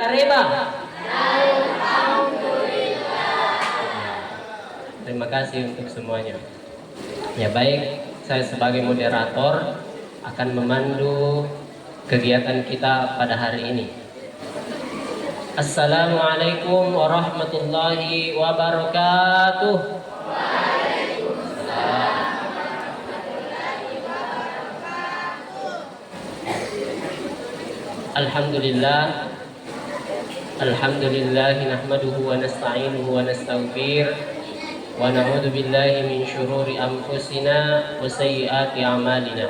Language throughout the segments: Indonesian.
Reba? Terima kasih untuk semuanya. Ya baik, saya sebagai moderator akan memandu kegiatan kita pada hari ini. Assalamualaikum warahmatullahi wabarakatuh. Alhamdulillah. Alhamdulillah nahmaduhu wa nasta'inuhu wa nastaghfir wa na'udzu billahi min syururi anfusina wa sayyiati a'malina.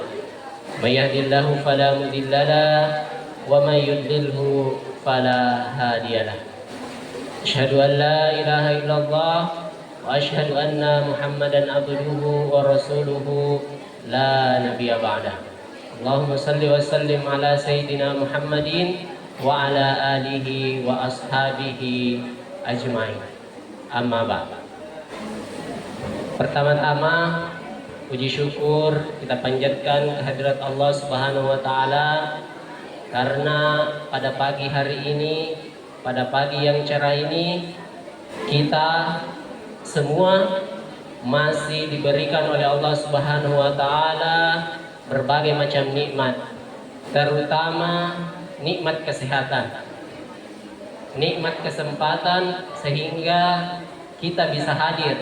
May yahdihillahu fala mudhillalah wa may yudlilhu fala hadiyalah. Asyhadu an la ilaha illallah wa asyhadu anna Muhammadan abduhu wa rasuluhu la nabiyya ba'dah. Allahumma salli wa sallim ala sayyidina Muhammadin wa ala alihi wa ashabihi ajma'in. Amma ba'd. Pertama-tama puji syukur kita panjatkan kehadirat Allah Subhanahu wa taala karena pada pagi hari ini, pada pagi yang cerah ini, kita semua masih diberikan oleh Allah Subhanahu wa taala berbagai macam nikmat, terutama nikmat kesehatan, nikmat kesempatan sehingga kita bisa hadir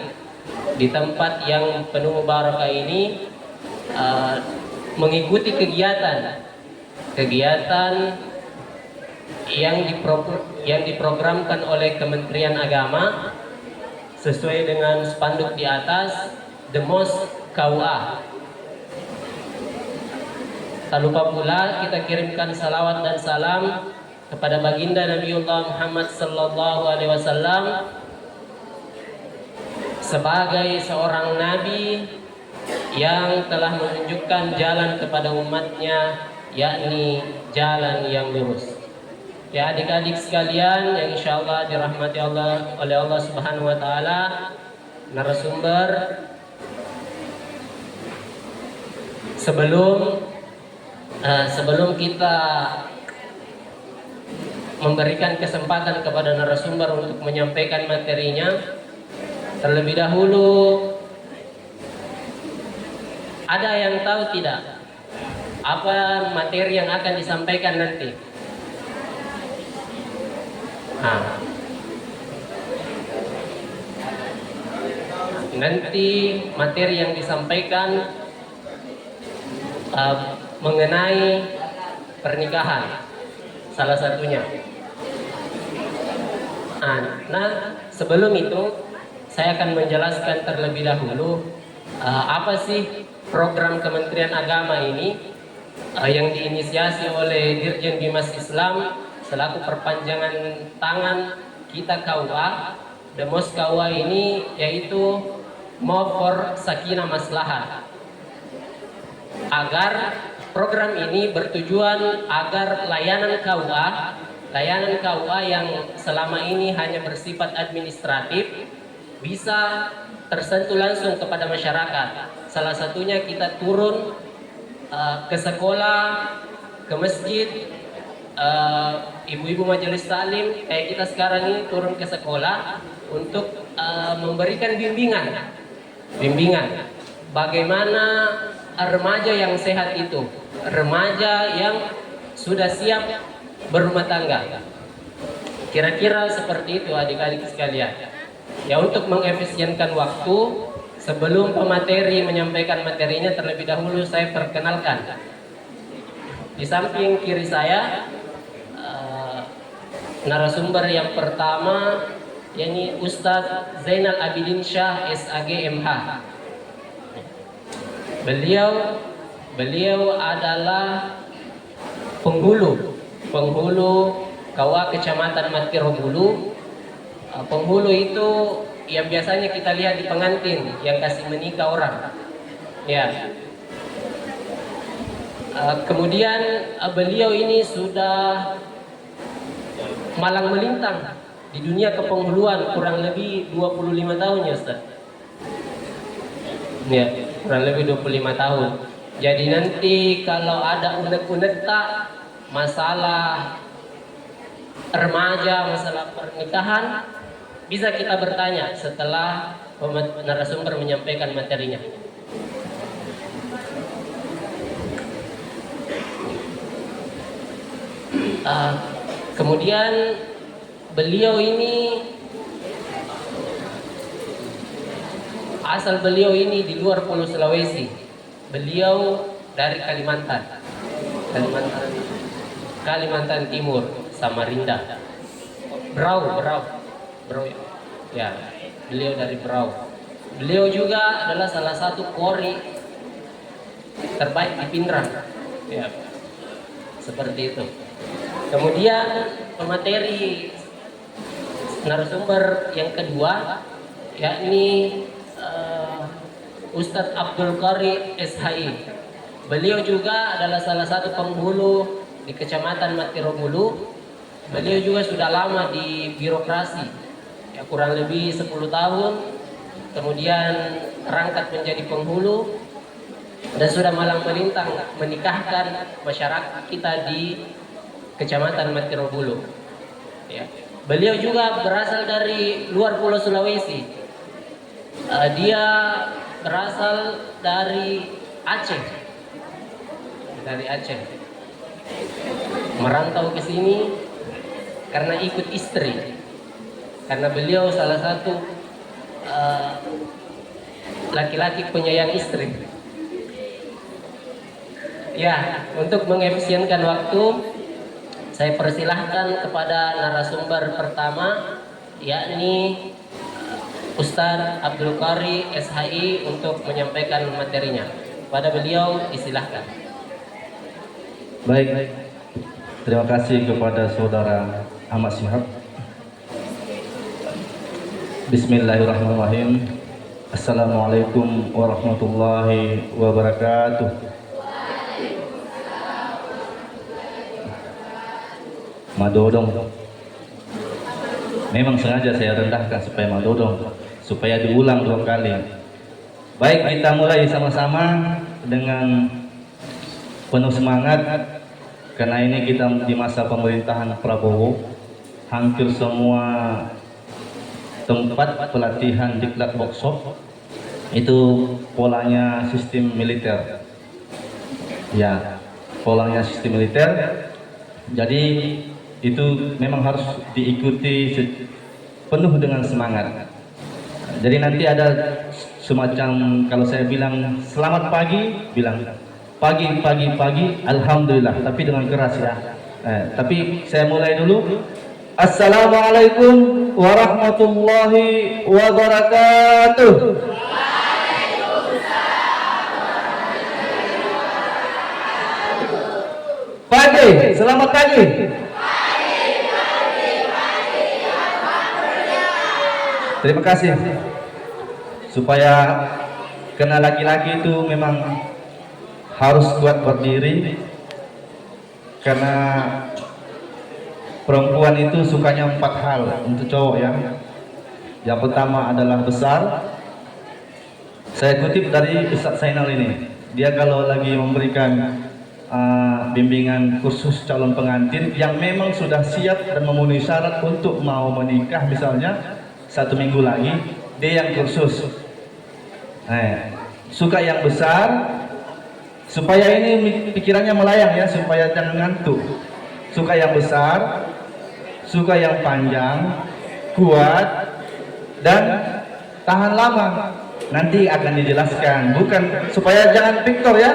di tempat yang penuh barakah ini, mengikuti kegiatan yang diprogramkan oleh Kementerian Agama sesuai dengan spanduk di atas, The Most KUA. Tak lupa pula kita kirimkan salawat dan salam kepada baginda Nabiullah Muhammad sallallahu alaihi wasallam sebagai seorang nabi yang telah menunjukkan jalan kepada umatnya, yakni jalan yang lurus. Ya adik-adik sekalian yang insyaallah dirahmati Allah oleh Allah Subhanahu wa taala, narasumber, sebelum kita memberikan kesempatan kepada narasumber untuk menyampaikan materinya, terlebih dahulu ada yang tahu tidak apa materi yang akan disampaikan nanti? Nanti materi yang disampaikan mengenai pernikahan, salah satunya. Nah, sebelum itu saya akan menjelaskan terlebih dahulu apa sih program Kementerian Agama ini yang diinisiasi oleh Dirjen Bimas Islam selaku perpanjangan tangan kita KUA. The Most KUA ini yaitu More for Sakinah Maslahah, agar program ini bertujuan agar layanan KUA yang selama ini hanya bersifat administratif bisa tersentuh langsung kepada masyarakat. Salah satunya kita turun ke sekolah, ke masjid, ibu-ibu majelis taklim kayak kita sekarang ini turun ke sekolah untuk memberikan bimbingan bagaimana remaja yang sehat itu, remaja yang sudah siap berumah tangga. Kira-kira seperti itu adik-adik sekalian. Ya, untuk mengefisienkan waktu, sebelum pemateri menyampaikan materinya, terlebih dahulu saya perkenalkan. Di samping kiri saya narasumber yang pertama, yakni Ustadz Zainal Abidin Syah SAG MH. Beliau adalah penghulu KUA Kecamatan Matirobulu. Penghulu itu yang biasanya kita lihat di pengantin yang kasih menikah orang. Ya. Kemudian beliau ini sudah malang melintang di dunia kepenghuluan kurang lebih 25 tahun ya Ustaz. Ya, kurang lebih 25 tahun. Jadi nanti kalau ada unek-unek tak masalah remaja, masalah pernikahan, bisa kita bertanya setelah narasumber menyampaikan materinya. Kemudian beliau ini, asal beliau ini di luar Pulau Sulawesi. Beliau dari Kalimantan Timur, Samarinda. Brau. Ya, beliau dari Brau. Beliau juga adalah salah satu kori terbaik di Pindrang. Ya, seperti itu. Kemudian pemateri narasumber yang kedua, yakni Ustadz Abdul Qari SHI. Beliau juga adalah salah satu penghulu di Kecamatan Matirobulu. Beliau juga sudah lama di birokrasi, ya, kurang lebih 10 tahun. Kemudian terangkat menjadi penghulu dan sudah malang melintang menikahkan masyarakat kita di Kecamatan Matirobulu. Ya. Beliau juga berasal dari luar Pulau Sulawesi. Dia berasal dari Aceh. Merantau ke sini karena ikut istri. Karena beliau salah satu laki-laki penyayang istri. Ya, untuk mengefisienkan waktu, saya persilahkan kepada narasumber pertama, yakni Ustadz Abdul Qari SHI untuk menyampaikan materinya. Pada beliau disilahkan. Baik, terima kasih kepada saudara Ahmad Syihab. Bismillahirrahmanirrahim. Assalamualaikum warahmatullahi wabarakatuh. Madodong. Memang sengaja saya rendahkan supaya madodong, supaya diulang 2 kali. Baik, kita mulai sama-sama dengan penuh semangat, karena ini kita di masa pemerintahan Prabowo. Hampir semua tempat pelatihan diklat workshop itu polanya sistem militer. Ya, polanya sistem militer. Jadi itu memang harus diikuti penuh dengan semangat. Jadi nanti ada semacam, kalau saya bilang selamat pagi, bilang pagi, alhamdulillah, tapi dengan keras ya. Tapi saya mulai dulu. Assalamualaikum warahmatullahi wabarakatuh. Pagi, selamat pagi. Terima kasih. Supaya kena laki-laki itu memang harus kuat berdiri, karena perempuan itu sukanya 4 hal untuk cowok ya. Yang pertama adalah besar. Saya kutip dari Ustadz Zainal ini. Dia kalau lagi memberikan bimbingan khusus calon pengantin yang memang sudah siap dan memenuhi syarat untuk mau menikah, misalnya 1 minggu lagi, dia yang kursus. Suka yang besar, supaya ini pikirannya melayang ya, supaya jangan ngantuk. Suka yang besar, suka yang panjang, kuat, dan tahan lama. Nanti akan dijelaskan, bukan supaya jangan Victor ya.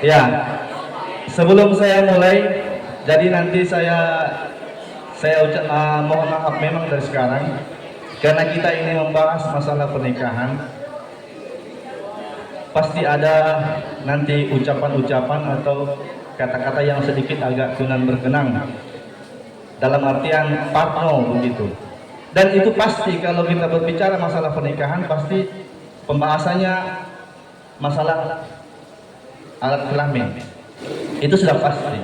Ya, sebelum saya mulai, jadi nanti saya mohon maaf memang dari sekarang, karena kita ini membahas masalah pernikahan. Pasti ada nanti ucapan-ucapan atau kata-kata yang sedikit agak kurang berkenan, dalam artian parno begitu. Dan itu pasti kalau kita berbicara masalah pernikahan, pasti pembahasannya masalah alat kelamin. Itu sudah pasti.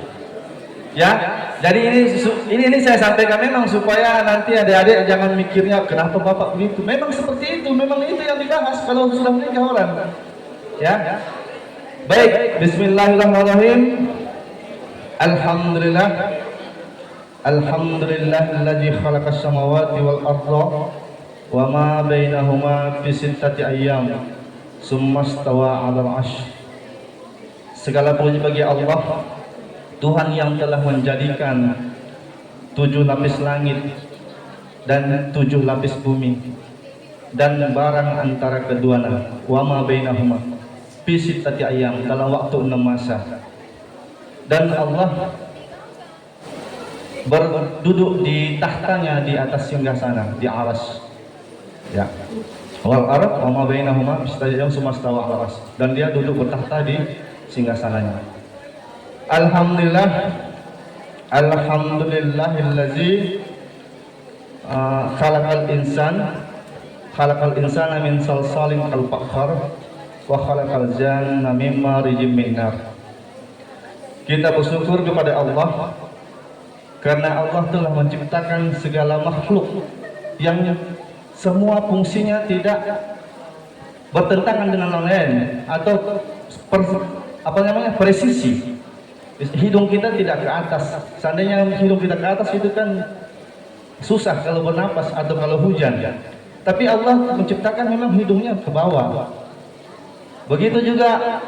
Ya, jadi ini saya sampaikan memang supaya nanti adik-adik jangan mikirnya kenapa bapak begitu. Memang seperti itu, memang itu yang dibahas kalau sudah menikah orang. Ya, baik. Bismillahirrahmanirrahim. Alhamdulillah, Alhamdulillahilladzi khalaqas samawati wal arda wa ma bainahuma fi sittati ayyam summa stawa 'alal 'arsy. Segala puji bagi Allah, Tuhan yang telah menjadikan 7 lapis langit dan 7 lapis bumi dan barang antara keduanya, wa ma bainahuma fi sittati ayyam, dalam waktu 6 masa. Dan Allah berduduk di tahtanya di atas singgasana, di aras. Ya. Wal arad wa ma bainahuma fi sittati ayyam summa stawa 'alal 'arsy. Dan dia duduk bertahta di singgasananya. Alhamdulillahillazi khalaqal insana min salsalin kal fakhar wa khalaqal janna min marijim min nar. Kita bersyukur kepada Allah karena Allah telah menciptakan segala makhluk yang semua fungsinya tidak bertentangan dengan yang lain atau presisi. Hidung kita tidak ke atas. Seandainya hidung kita ke atas itu kan susah kalau bernapas atau kalau hujan. Tapi Allah menciptakan memang hidungnya ke bawah. Begitu juga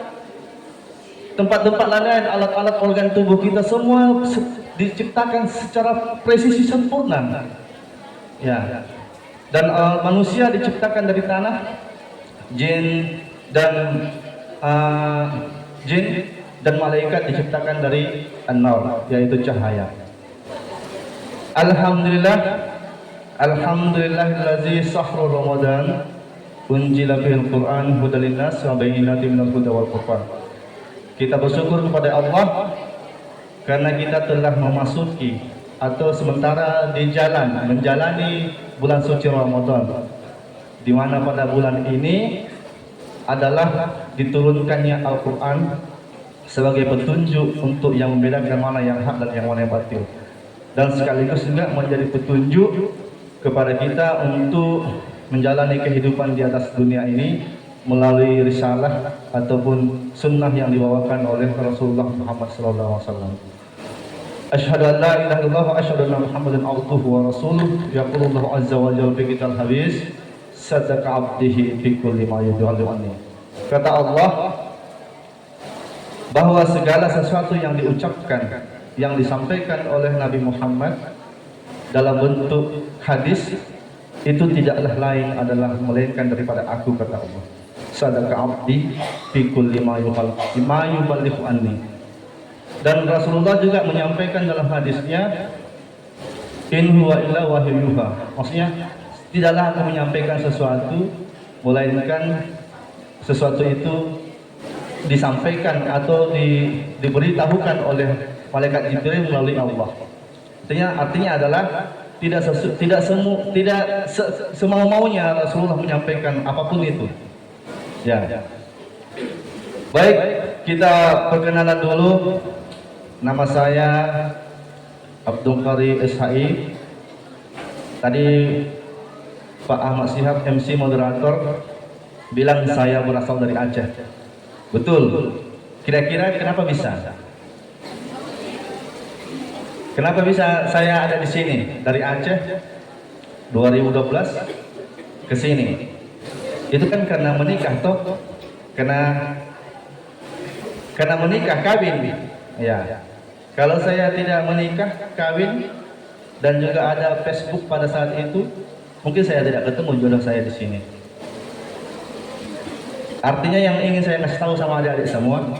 tempat-tempat lain, alat-alat organ tubuh kita semua diciptakan secara presisi sempurna. Ya. Dan manusia diciptakan dari tanah, jin dan malaikat diciptakan dari an-nur, yaitu cahaya. Alhamdulillahillazi sahra Ramadan unzila fihil Qur'an hudal linnas wa bayyinatin minal huda wal furqan. Kita bersyukur kepada Allah karena kita telah memasuki atau sementara di jalan menjalani bulan suci Ramadan, di mana pada bulan ini adalah diturunkannya Al-Qur'an sebagai petunjuk untuk yang membedakan mana yang hak dan yang mana yang batil, dan sekaligus juga menjadi petunjuk kepada kita untuk menjalani kehidupan di atas dunia ini melalui risalah ataupun sunnah yang dibawakan oleh Rasulullah Muhammad SAW. Asyhadu an la ilaha illallah wa asyhadu anna Muhammadan abduhu wa rasuluh. Yaqulullahu azza wa jalla fi kitabul habis, sadaqa 'abdihi fi kulli ma yad'u. Kata Allah bahwa segala sesuatu yang diucapkan, yang disampaikan oleh Nabi Muhammad dalam bentuk hadis itu tidaklah lain adalah melainkan daripada aku, kata Allah. Sadaqa 'abdi fi kulli ma yuballighu anni. Dan Rasulullah juga menyampaikan dalam hadisnya, in huwa illa wahyu yuha. Maksudnya tidaklah aku menyampaikan sesuatu melainkan sesuatu itu disampaikan atau diberitahukan oleh malaikat Jibril melalui Allah. Artinya adalah tidak semau-maunya Rasulullah menyampaikan apapun itu. Ya. Baik, kita perkenalan dulu. Nama saya Abdul Qari SHI. Tadi Pak Ahmad Syihab MC moderator bilang saya berasal dari Aceh. Betul. Kira-kira kenapa bisa? Kenapa bisa saya ada di sini dari Aceh 2012 ke sini? Itu kan karena menikah toh. Karena menikah kawin. Ya. Kalau saya tidak menikah kawin dan juga ada Facebook pada saat itu, mungkin saya tidak ketemu jodoh saya di sini. Artinya yang ingin saya kasih tahu sama adik-adik semua,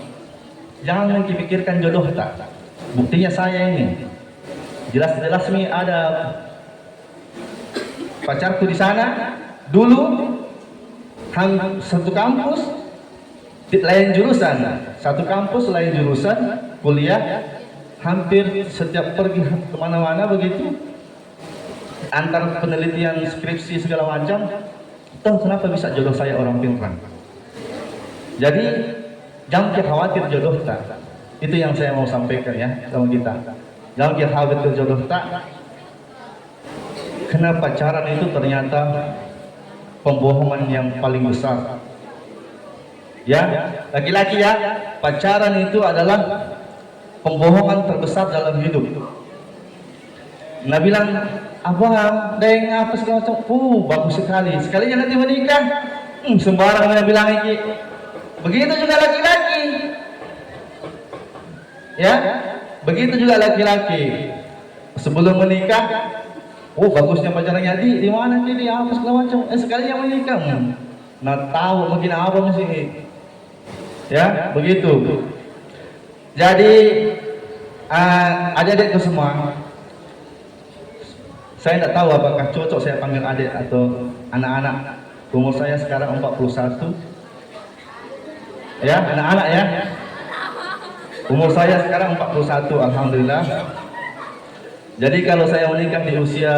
jangan pikirkan jodoh tak. Buktinya saya ini jelas-jelas nih ada pacarku di sana dulu, satu kampus lain jurusan, satu kampus lain jurusan, kuliah hampir setiap pergi kemana-mana begitu, antar penelitian skripsi segala macam. Tahu kenapa bisa jodoh saya orang Pinrang? Jadi jangan khawatir jodoh tak. Itu yang saya mau sampaikan ya sama kita. Jangan khawatir jodoh tak. Karena pacaran itu ternyata pembohongan yang paling besar. Ya, laki-laki ya, pacaran itu adalah pembohongan terbesar dalam hidup. Nah bilang, abang, deng apa segala macam. Bagus sekali. Sekalinya nanti menikah. Sembarang dia bilang ini. Begitu juga laki-laki. Ya, begitu juga laki-laki. Sebelum menikah, bagusnya pacarnya di mana di apa segala macam. Sekalinya menikah. Nah tahu mungkin abang sih. Ya, begitu. Jadi adik-adikku semua, saya tidak tahu apakah cocok saya panggil adik atau anak-anak. Umur saya sekarang 41. Ya, anak-anak ya. Umur saya sekarang 41, alhamdulillah. Jadi kalau saya menikah di usia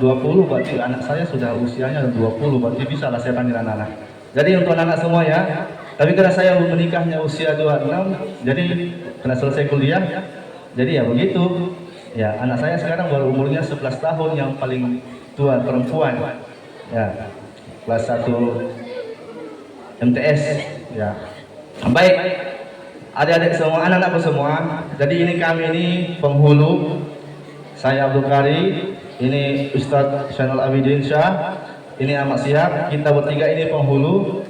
20, berarti anak saya sudah usianya 20, berarti bisa lah saya panggil anak-anak. Jadi untuk anak-anak semua ya. Tapi karena saya menikahnya usia 26, jadi karena selesai kuliah, jadi ya begitu. Ya, anak saya sekarang baru umurnya 11 tahun, yang paling tua perempuan. Ya, kelas 1 MTS. Ya, baik. Adik-adik semua, anak-anakku semua. Jadi ini kami ini penghulu. Saya Abdul Kari, ini Ustadz Syainal Abidin Syah, ini Ahmad Syihab. Kita bertiga ini penghulu.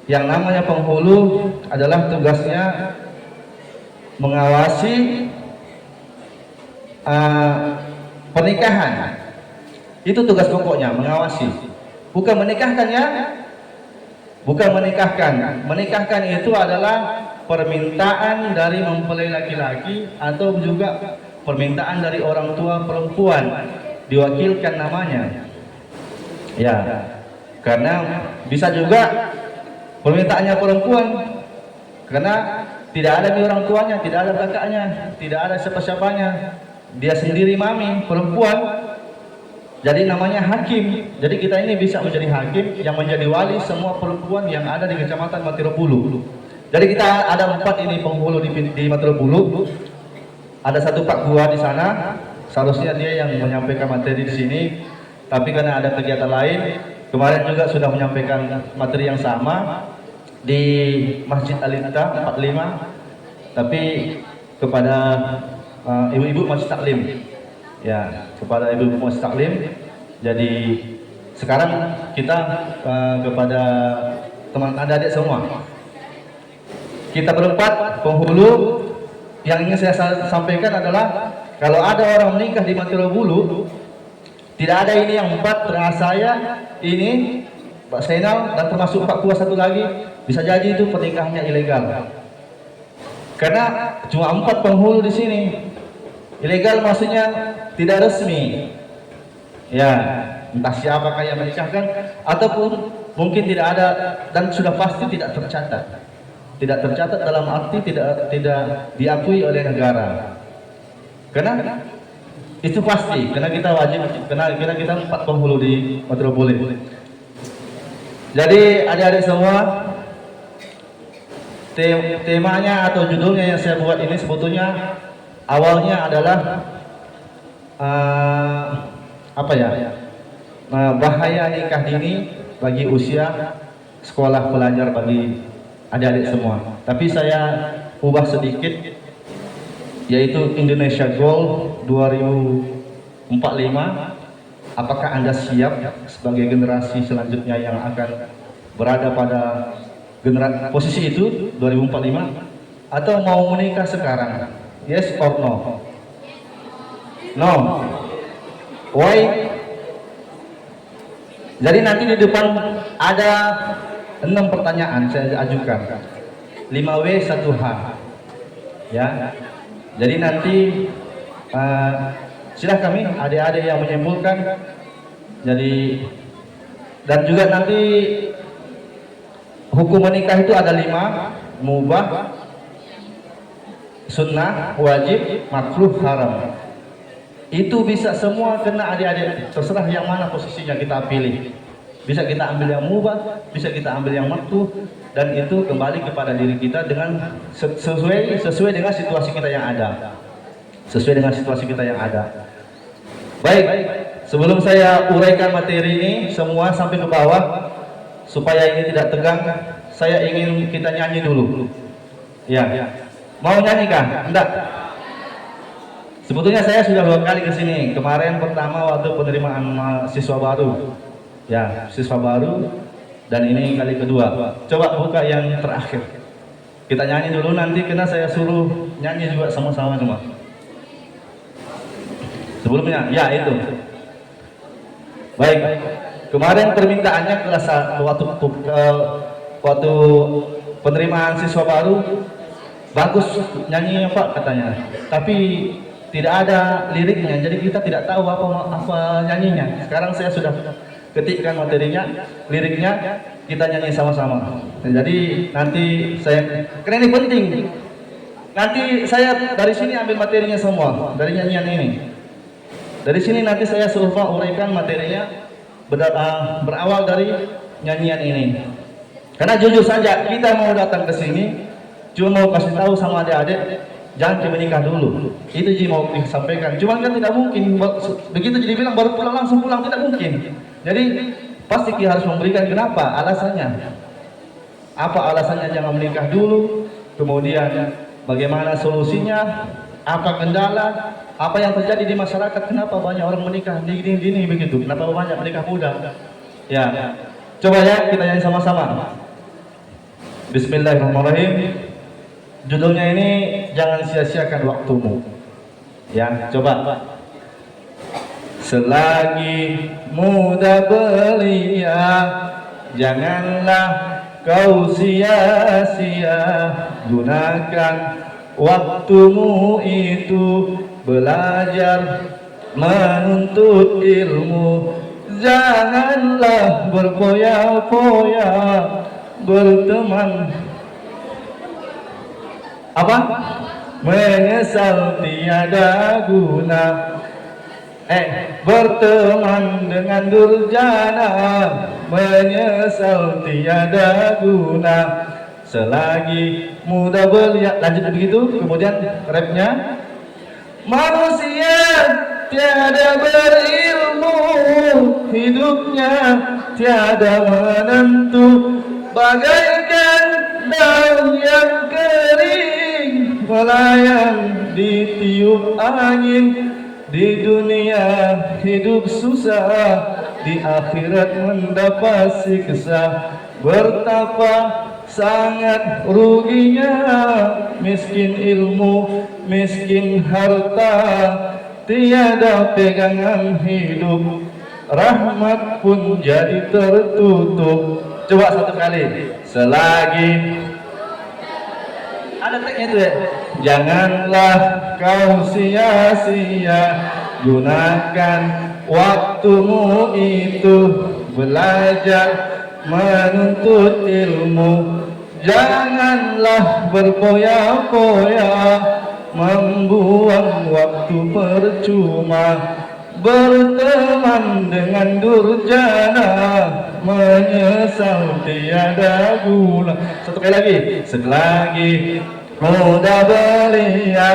Yang namanya penghulu adalah tugasnya mengawasi pernikahan. Itu tugas pokoknya, mengawasi. Bukan menikahkan ya. Bukan menikahkan. Menikahkan itu adalah permintaan dari mempelai laki-laki atau juga permintaan dari orang tua perempuan, diwakilkan namanya. Ya. Karena bisa juga permintaannya perempuan, karena tidak ada nih orang tuanya, tidak ada kakaknya, tidak ada siapa-siapanya, dia sendiri mami, perempuan. Jadi namanya hakim. Jadi kita ini bisa menjadi hakim yang menjadi wali semua perempuan yang ada di Kecamatan Matirobulu. Jadi kita ada 4 ini penghulu di Matirobulu. Ada 1 Pak Gua di sana. Seharusnya dia yang menyampaikan materi di sini, tapi karena ada kegiatan lain, kemarin juga sudah menyampaikan materi yang sama di Masjid Al-Inta 45, tapi kepada ibu-ibu masjid taklim. Ya, kepada ibu-ibu masjid taklim. Jadi sekarang kita kepada teman adik-adik semua, kita berempat penghulu. Yang ingin saya sampaikan adalah kalau ada orang menikah di Matirobulu, tidak ada ini yang 4, termasuk saya, ini Pak Zainal, dan termasuk Pak Kuas 1 lagi, bisa jadi itu pernikahannya ilegal. Karena cuma 4 penghulu di sini. Ilegal maksudnya tidak resmi. Ya, entah siapakah yang menikahkan, ataupun mungkin tidak ada dan sudah pasti tidak tercatat. Tidak tercatat dalam arti tidak diakui oleh negara. Karena itu pasti, karena kita wajib, karena kita 4 penghulu di Matirobulu. Jadi adik-adik semua, temanya atau judulnya yang saya buat ini sebetulnya awalnya adalah bahaya nikah dini bagi usia sekolah pelajar bagi adik-adik semua. Tapi saya ubah sedikit, yaitu Indonesia Goal 2045. Apakah Anda siap sebagai generasi selanjutnya yang akan berada pada posisi itu 2045, atau mau menikah sekarang? Yes or no? No. Why? Jadi nanti di depan ada 6 pertanyaan saya ajukan, 5W 1H. Ya. Jadi nanti silahkan kami adik-adik yang menyimpulkan. Jadi dan juga nanti hukum menikah itu ada 5: mubah, sunnah, wajib, makruh, haram. Itu bisa semua kena adik-adik, terserah yang mana posisinya kita pilih. Bisa kita ambil yang mubah, bisa kita ambil yang makruh, dan itu kembali kepada diri kita dengan sesuai dengan situasi kita yang ada. Sesuai dengan situasi kita yang ada. Baik, sebelum saya uraikan materi ini semua sampai ke bawah supaya ini tidak tegang, saya ingin kita nyanyi dulu. Ya. Mau nyanyi kah? Enggak. Sebetulnya saya sudah 2 kali ke sini. Kemarin pertama waktu penerimaan siswa baru. Ya, siswa baru, dan ini kali kedua. Coba buka yang terakhir. Kita nyanyi dulu, nanti kena saya suruh nyanyi juga sama-sama semua. Sebelumnya, ya itu. Baik. Kemarin permintaannya kelas waktu penerimaan siswa baru, bagus nyanyinya Pak katanya. Tapi tidak ada liriknya, jadi kita tidak tahu apa nyanyinya. Sekarang saya sudah ketikkan materinya, liriknya, kita nyanyi sama-sama. Jadi nanti saya, karena ini penting. Nanti saya dari sini ambil materinya semua, dari nyanyian ini. Dari sini nanti saya suruh uraikan materinya berawal dari nyanyian ini. Karena jujur saja kita mau datang ke sini cuma mau kasih tahu sama adik-adik jangan menikah dulu. Itu Ji mau disampaikan. Cuman kan tidak mungkin begitu jadi bilang baru pulang langsung pulang, tidak mungkin. Jadi pasti kita harus memberikan kenapa, alasannya. Apa alasannya jangan menikah dulu? Kemudian bagaimana solusinya? Apa kendala? Apa yang terjadi di masyarakat? Kenapa banyak orang menikah gini begitu? Kenapa banyak menikah muda? Ya. Coba ya kita nyanyi sama-sama. Bismillahirrahmanirrahim. Judulnya ini jangan sia-siakan waktumu. Ya, coba. Selagi muda belia, janganlah kau sia-sia. Gunakan waktumu itu belajar menuntut ilmu. Janganlah berfoya-foya berteman menyesal tiada guna. Berteman dengan durjana, menyesal tiada guna. Selagi muda belia, lanjut begitu. Kemudian rapnya, manusia tiada berilmu, hidupnya tiada menentu. Bagaikan daun yang kering, melayang ditiup angin. Di dunia hidup susah, di akhirat mendapat siksa. Betapa sangat ruginya miskin ilmu, miskin harta, tiada pegangan hidup, rahmat pun jadi tertutup. Coba satu kali. Selagi ada tagnya itu ya. Janganlah kau sia-sia, gunakan waktumu itu belajar menuntut ilmu. Janganlah berfoya-foya membuang waktu percuma. Berteman dengan durjana, menyesal tiada guna. Satu kali lagi. Selagi muda belia,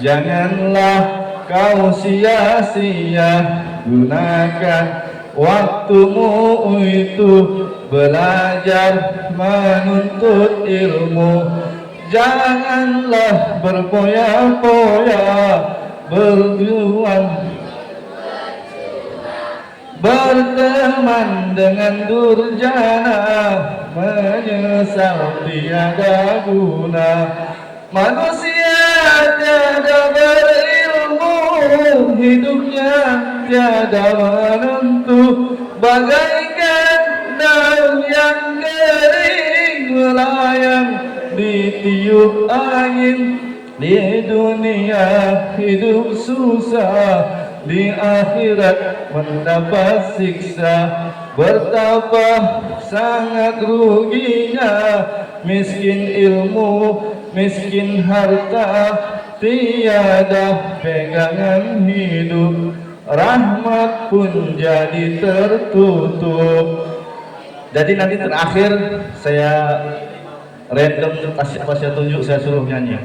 janganlah kau sia-sia. Gunakan waktumu itu belajar menuntut ilmu. Janganlah berfoya-foya berjuang. Berteman dengan durjana, menyesal tiada guna. Manusia tiada berilmu, hidupnya tiada menentu. Bagaikan daun yang kering, melayang ditiup angin. Di dunia hidup susah, di akhirat mendapat siksa. Betapa sangat ruginya miskin ilmu, miskin harta, tiada pegangan hidup, rahmat pun jadi tertutup. Jadi nanti terakhir saya random apa saya tunjuk, saya suruh nyanyi.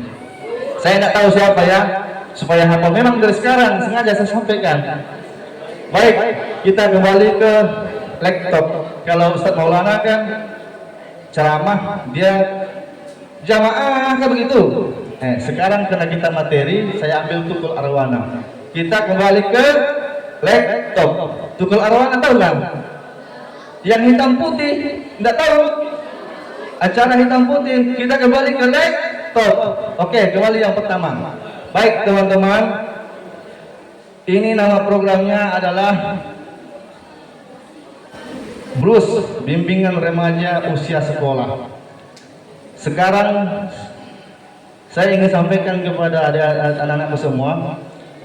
Saya tidak tahu siapa ya, supaya hafal. Memang dari sekarang sengaja saya sampaikan. Baik, kita kembali ke laptop. Kalau Ustaz Maulana kan ceramah dia jamaah kan begitu. Sekarang karena kita materi, saya ambil tukul arwana. Kita kembali ke laptop. Tukul arwana tahu kan? Yang hitam putih, enggak tahu? Acara hitam putih, kita kembali ke laptop. Oke, kembali yang pertama. Baik teman-teman, ini nama programnya adalah BRUS, Bimbingan Remaja Usia Sekolah. Sekarang saya ingin sampaikan kepada anak-anakku semua,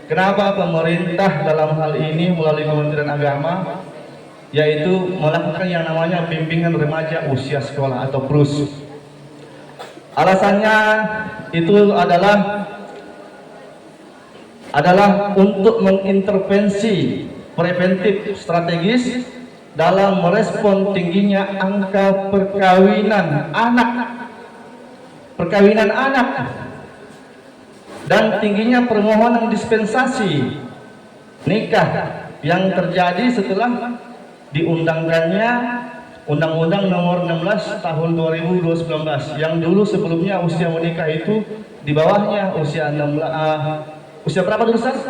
kenapa pemerintah dalam hal ini melalui Kementerian Agama yaitu melakukan yang namanya Bimbingan Remaja Usia Sekolah atau BRUS. Alasannya itu adalah untuk mengintervensi preventif strategis dalam merespon tingginya angka perkawinan anak dan tingginya permohonan dispensasi nikah yang terjadi setelah diundangkannya Undang-Undang Nomor 16 Tahun 2019 yang dulu sebelumnya usia menikah itu di bawahnya usia 16 usia berapa dulu Ustaz?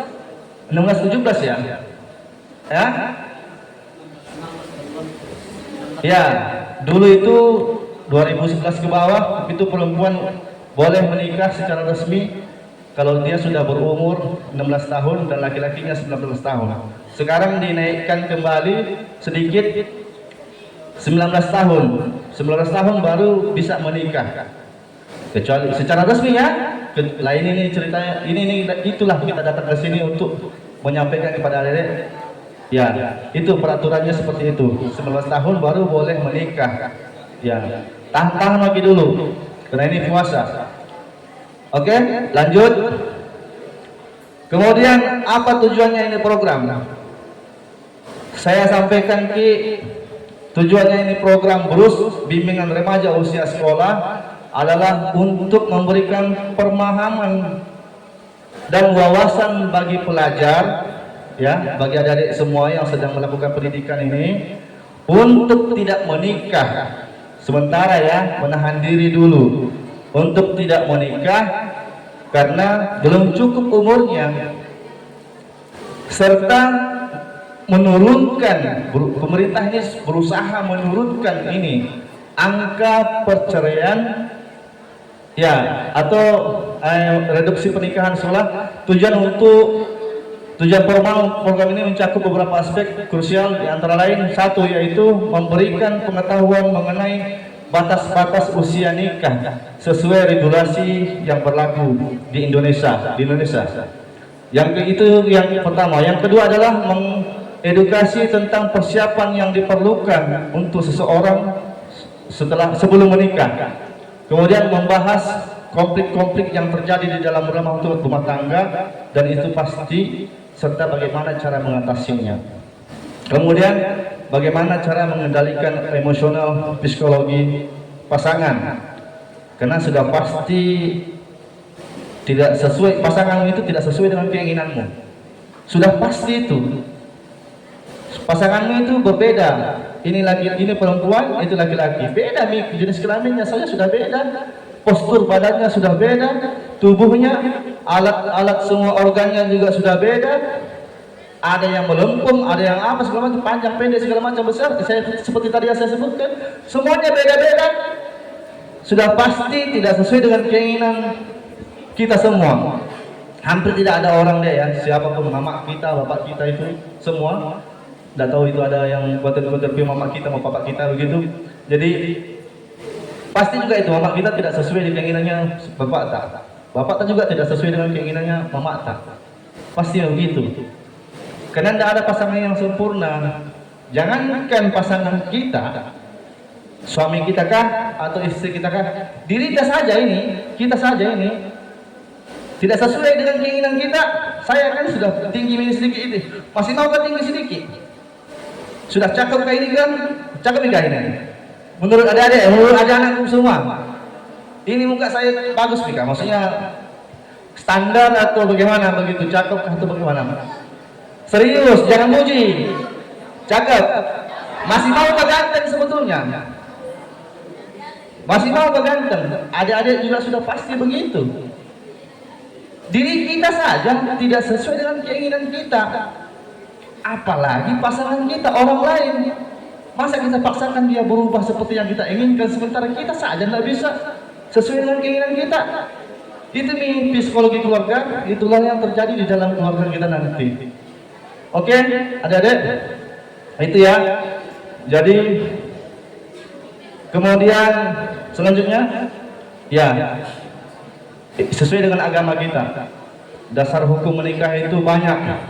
16-17 ya? Ya, dulu itu 2011 ke bawah itu perempuan boleh menikah secara resmi kalau dia sudah berumur 16 tahun dan laki-lakinya 19 tahun. Sekarang dinaikkan kembali sedikit 19 tahun. 19 tahun baru bisa menikah. Kecuali secara resmi ya. Lain ini ceritanya, itulah kita datang ke sini untuk menyampaikan kepada adik-adik. Ya, itu peraturannya seperti itu. 19 tahun baru boleh menikah. Ya, tahan lagi dulu. Karena ini puasa. Oke, lanjut. Kemudian apa tujuannya ini program? Saya sampaikan tujuannya ini program BRUS, Bimbingan Remaja Usia Sekolah, adalah untuk memberikan pemahaman dan wawasan bagi pelajar, ya, bagi adik-adik semua yang sedang melakukan pendidikan ini, untuk tidak menikah. Sementara ya, menahan diri dulu untuk tidak menikah karena belum cukup umurnya, serta menurunkan, pemerintah ini berusaha menurunkan ini angka perceraian ya atau reduksi pernikahan sekolah. Tujuan program ini mencakup beberapa aspek krusial, di antara lain satu yaitu memberikan pengetahuan mengenai batas-batas usia nikah sesuai regulasi yang berlaku di Indonesia. Yang pertama. Yang kedua adalah edukasi tentang persiapan yang diperlukan untuk seseorang sebelum menikah. Kemudian membahas konflik-konflik yang terjadi di dalam rumah tangga dan itu pasti, serta bagaimana cara mengatasinya. Kemudian bagaimana cara mengendalikan emosional psikologi pasangan, karena sudah pasti tidak sesuai, pasanganmu itu tidak sesuai dengan keinginanmu. Sudah pasti itu. Pasanganmu itu berbeda. Ini perempuan, itu laki-laki. Beda jenis kelaminnya saja sudah beda. Postur badannya sudah beda. Tubuhnya, alat semua organnya juga sudah beda. Ada yang melempem, ada yang apa segala macam, panjang pendek segala macam besar. Seperti tadi yang saya sebutkan, semuanya beda-beda. Sudah pasti tidak sesuai dengan keinginan kita semua. Hampir tidak ada orang dia ya, siapapun, mama kita, bapak kita itu semua. Tidak tahu itu ada yang buatan-buatan mama kita mau bapak kita begitu. Jadi pasti juga itu mama kita tidak sesuai dengan keinginannya bapak tak. Bapak tak juga tidak sesuai dengan keinginannya mama tak. Pasti begitu. Karena tidak ada pasangan yang sempurna. Jangankan pasangan kita, suami kita kah atau istri kita kah, diri kita saja ini tidak sesuai dengan keinginan kita. Saya kan sudah tinggi ini sedikit ini, masih mau ke tinggi sedikit. Sudah cakep kayak ini kan, cakep kayak ini. Menurut adik-adik, menurut anak-anakku semua, ini muka saya bagus nih, maksudnya standar atau bagaimana begitu, cakep atau bagaimana? Serius, jangan muji. Cakep. Masih mau ganteng sebetulnya. Masih mau ganteng. Adik-adik juga sudah pasti begitu. Diri kita saja tidak sesuai dengan keinginan kita, apalagi pasangan kita, orang lain. Masa kita paksakan dia berubah seperti yang kita inginkan, sementara kita saja tidak bisa sesuai dengan keinginan kita. Itu nih psikologi keluarga, itulah yang terjadi di dalam keluarga kita nanti. Oke, adik-adik, itu ya. Jadi kemudian selanjutnya, ya, sesuai dengan agama kita. Dasar hukum menikah itu banyak,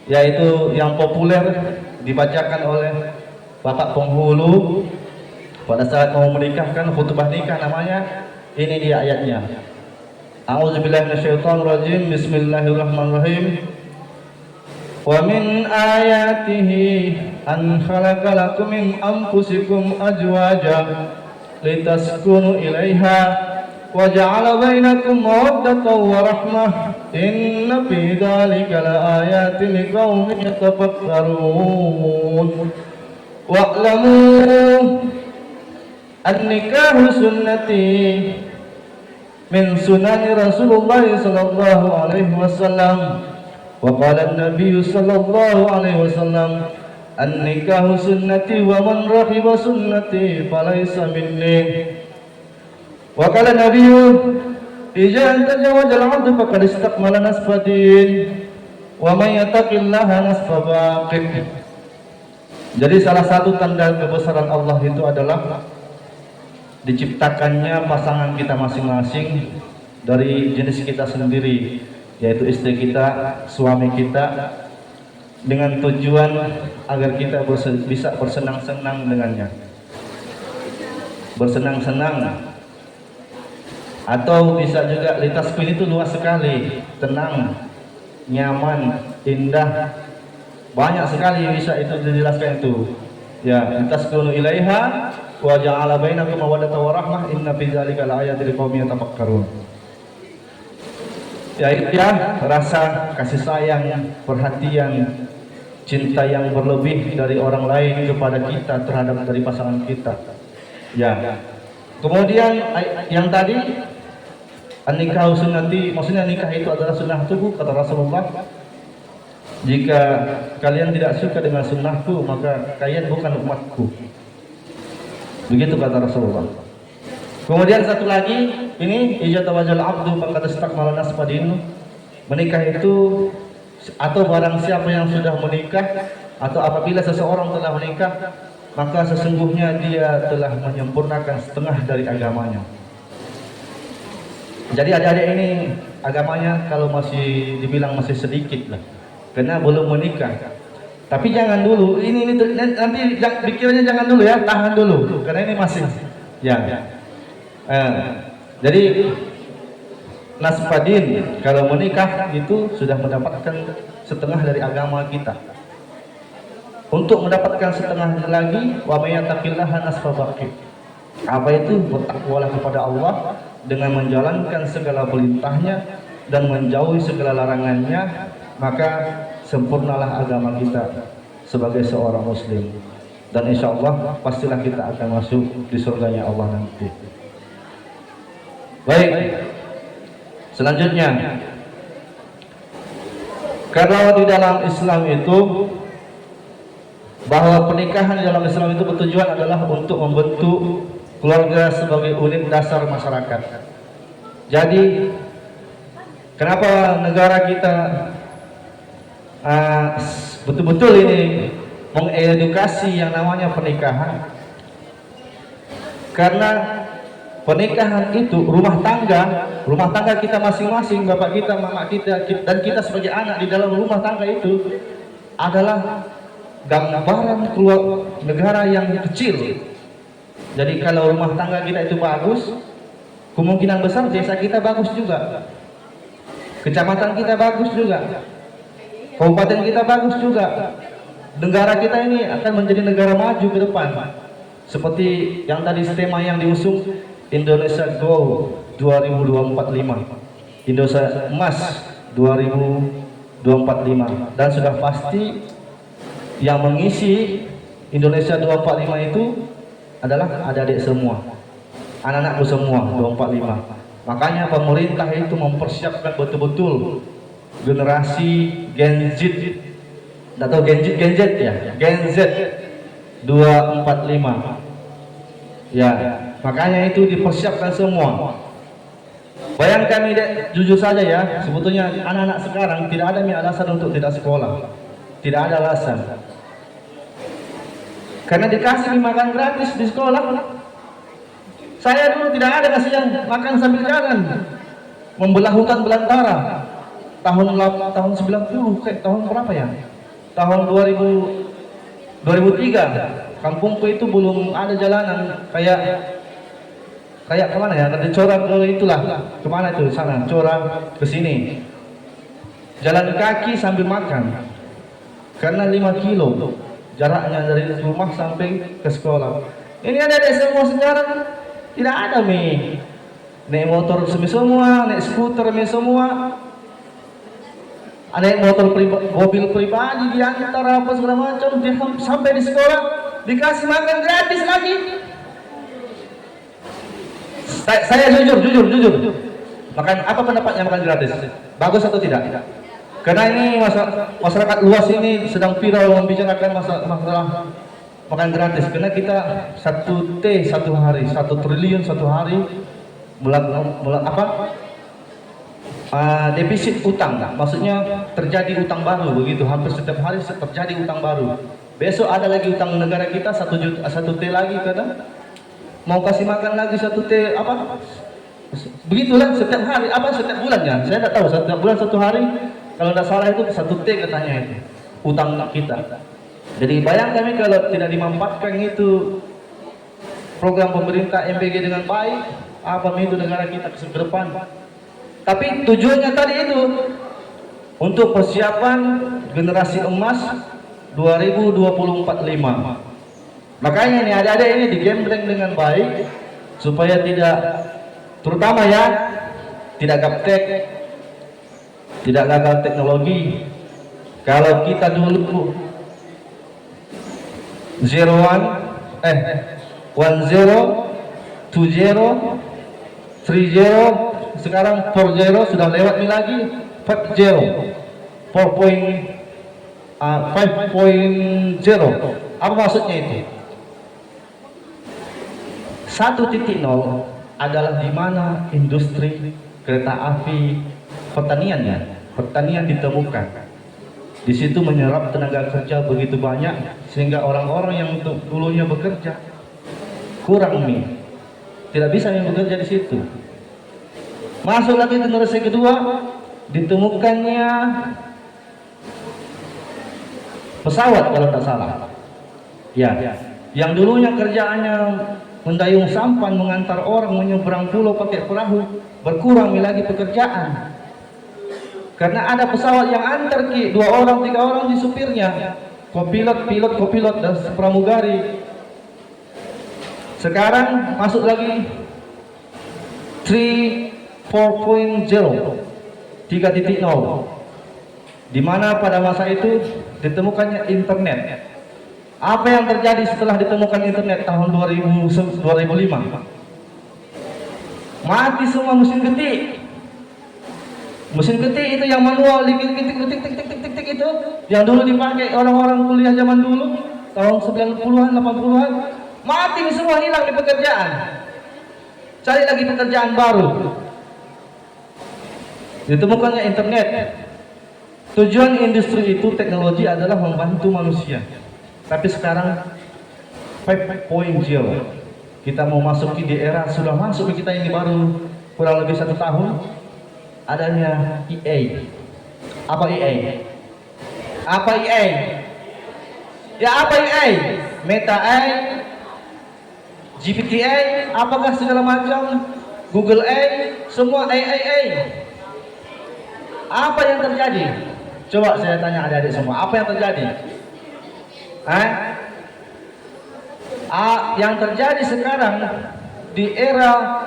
yaitu yang populer dibacakan oleh Bapak penghulu pada saat mau menikahkan, khutbah nikah namanya. Ini dia ayatnya. A'udzubillahi minasyaitonirrajim. Bismillahirrahmanirrahim. Wa min ayatihi an khalaqa lakum min anfusikum azwaja litaskunu ilaiha wa ja'ala bainakum mawaddatan wa rahmah. Inna fi dzalika laayatin liqaumin yatafakkarun. Wa'lamu an-nikahu sunnati min sunani Rasulullah sallallahu alaihi wasallam. Wa qala an-nabiy sallallahu alaihi wasallam, an-nikahu sunnati wa man raghiba sunnati falaysa minni. Wa qala an-nabiy idza tazawaja al-'abdu faqad istakmala nasfa din wa man yattaqillaha nasfa baqin. Jadi salah satu tanda kebesaran Allah itu adalah diciptakannya pasangan kita masing-masing dari jenis kita sendiri, yaitu istri kita, suami kita, dengan tujuan agar kita bisa bersenang-senang dengannya. Bersenang-senang, atau bisa juga litaskun itu luas sekali, tenang, nyaman, indah, banyak sekali bisa itu dijelaskan itu. Ya, litaskunu ilaiha wa ja'ala bainakum mawaddatan wa rahmah inna fi dzalika laayatin liqaumin yatafakkarun. Ya, rasa kasih sayang, perhatian, cinta yang berlebih dari orang lain kepada kita terhadap dari pasangan kita. Ya. Kemudian yang tadi an-nikahu sunnati, maksudnya nikah itu adalah sunnahku, kata Rasulullah. Jika kalian tidak suka dengan sunnahku, maka kalian bukan umatku. Begitu kata Rasulullah. Kemudian satu lagi, ini idza tawajjal 'abdu faqad istakmala nasfa din. Menikah itu, atau barang siapa yang sudah menikah, atau apabila seseorang telah menikah, maka sesungguhnya dia telah menyempurnakan setengah dari agamanya. Jadi adik-adik ini agamanya kalau masih dibilang masih sedikit lah, karena belum menikah. Tapi jangan dulu, ini nanti pikirannya jangan dulu ya, tahan dulu, karena ini masih ya. Jadi nasfadin, kalau menikah itu sudah mendapatkan setengah dari agama kita. Untuk mendapatkan setengah lagi, wa may yattaqillaha nasfa baqi. Apa itu? Bertakwalah kepada Allah dengan menjalankan segala perintahnya dan menjauhi segala larangannya, maka sempurnalah agama kita sebagai seorang muslim, dan insya Allah pastilah kita akan masuk di surganya Allah nanti. Baik, selanjutnya, karena di dalam Islam itu, bahwa pernikahan di dalam Islam itu bertujuan adalah untuk membentuk keluarga sebagai unit dasar masyarakat. Jadi kenapa negara kita betul-betul ini mengedukasi yang namanya pernikahan? Karena pernikahan itu rumah tangga kita masing-masing, bapak kita, mama kita, dan kita sebagai anak di dalam rumah tangga itu adalah gambaran keluar negara yang kecil. Jadi kalau rumah tangga kita itu bagus, kemungkinan besar desa kita bagus juga, kecamatan kita bagus juga, kabupaten kita bagus juga. Negara kita ini akan menjadi negara maju ke depan. Seperti yang tadi tema yang diusung, Indonesia Go 2045, Indonesia Emas 2045, dan sudah pasti yang mengisi Indonesia 245 itu adalah adik-adik semua, anak-anakku semua 245. Makanya pemerintah itu mempersiapkan betul-betul generasi Gen Z, atau Gen Z ya, Gen Z 245. Ya, makanya itu dipersiapkan semua. Bayangkan ini, jujur saja ya, sebetulnya anak-anak sekarang tidak ada alasan untuk tidak sekolah. Tidak ada alasan. Karena dikasih makan gratis di sekolah. Saya dulu tidak ada kasih yang makan sambil jalan. Membelah hutan belantara. Tahun 90, kayak tahun berapa ya? Tahun 2003. Kampungku itu belum ada jalanan kayak kemana ya? Ada corak ke itulah. Kemana itu? Sana, corak ke sini. Jalan kaki sambil makan. Karena 5 kilo jaraknya dari rumah sampai ke sekolah. Ini ada semua sekarang tidak ada mi. Naik motor semua, naik skuter semua. Ada motor mobil pribadi diantar apa segala macam. Dia sampai di sekolah dikasih makan gratis lagi. Saya jujur. Makan apa pendapatnya makan gratis? Bagus atau tidak? Karena ini masyarakat luas ini sedang viral membicarakan masalah makan gratis. Karena kita 1 T 1 hari, 1 triliun 1 hari defisit utang. Maksudnya terjadi utang baru begitu. Hampir setiap hari terjadi utang baru. Besok ada lagi utang negara kita 1 T lagi kadang. Mau kasih makan lagi 1 T apa? Begitulah setiap hari setiap bulannya. Saya tidak tahu setiap bulan 1 hari. Kalau tidak salah itu 1 T katanya itu utang kita. Jadi bayangkan kalau tidak dimanfaatkan itu program pemerintah MBG dengan baik, apa itu negara kita ke depan. Tapi tujuannya tadi itu untuk persiapan generasi emas 2024-5. Makanya ini adik-adik ini digembleng dengan baik supaya tidak, terutama ya, tidak gaptek, tidak gagal teknologi. Kalau kita dulu 10, 20, 30, sekarang 40 sudah lewat ini lagi 40, 5.0. Apa maksudnya itu? 1.0 adalah di mana industri, kereta api, pertanian ditemukan. Di situ menyerap tenaga kerja begitu banyak sehingga orang-orang yang dulunya bekerja kurang nih, tidak bisa yang bekerja di situ. Masuk lagi generasi kedua, ditemukannya pesawat kalau tidak salah. Ya, yang dulunya kerjaannya mendayung sampan, mengantar orang menyeberang pulau pakai perahu, berkurang lagi pekerjaan. Karena ada pesawat yang antar 2 orang 3 orang di supirnya, kopilot dan pramugari. Sekarang masuk lagi 4.0, di mana pada masa itu ditemukannya internet. Apa yang terjadi setelah ditemukan internet tahun 2005? Mati semua mesin ketik. Mesin ketik itu yang manual, ketik itu yang dulu dipakai orang-orang kuliah zaman dulu tahun 90-an 80-an, mati semua, hilang di pekerjaan. Cari lagi pekerjaan baru. Ditemukannya internet. Tujuan industri itu, teknologi adalah membantu manusia. Tapi sekarang 5.0 kita mau masuki di era, sudah masuk kita ini baru kurang lebih 1 tahun adanya EA. Apa EA? Apa EA? Ya apa EA? Meta AI, GPT AI, apakah segala macam, Google AI, semua AI. Apa yang terjadi? Coba saya tanya adik-adik semua, apa yang terjadi? Yang terjadi sekarang di era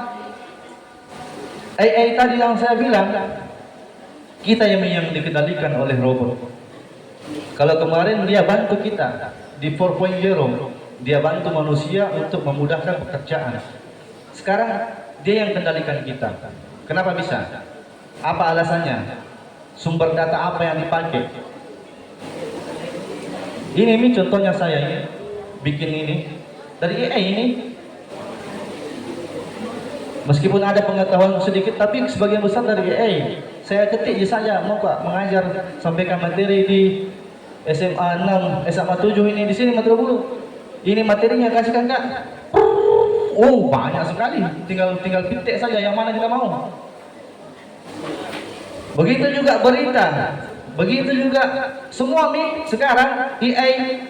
AI tadi yang saya bilang, kita yang dikendalikan oleh robot. Kalau kemarin dia bantu kita di 4.0, dia bantu manusia untuk memudahkan pekerjaan. Sekarang Dia yang kendalikan kita. Kenapa bisa? Apa alasannya? Sumber data apa yang dipakai? Ini contohnya saya ini bikin ini dari AI ini. Meskipun ada pengetahuan sedikit, tapi sebagian besar dari AI. Saya ketik je saja, mau Pak mengajar sampaikan materi di SMA 6, SMA 7 ini di sini materi dulu. Ini materinya kasihkan Kak. Oh banyak sekali, tinggal petik saja yang mana kita mau. Begitu juga berita, begitu juga semua sekarang AI.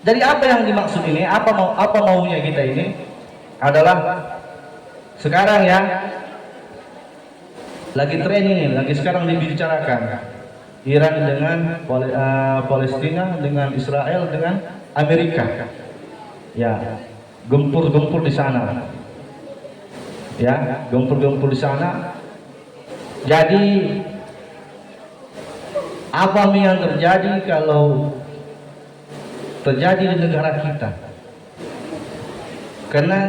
Jadi apa yang dimaksud ini? Apa maunya kita ini? Adalah sekarang ya lagi tren ini, lagi sekarang dibicarakan Iran dengan Palestina, dengan Israel, dengan Amerika. Ya, gempur-gempur di sana. Ya, gempur-gempur di sana. Jadi apa yang terjadi kalau terjadi di negara kita? Karena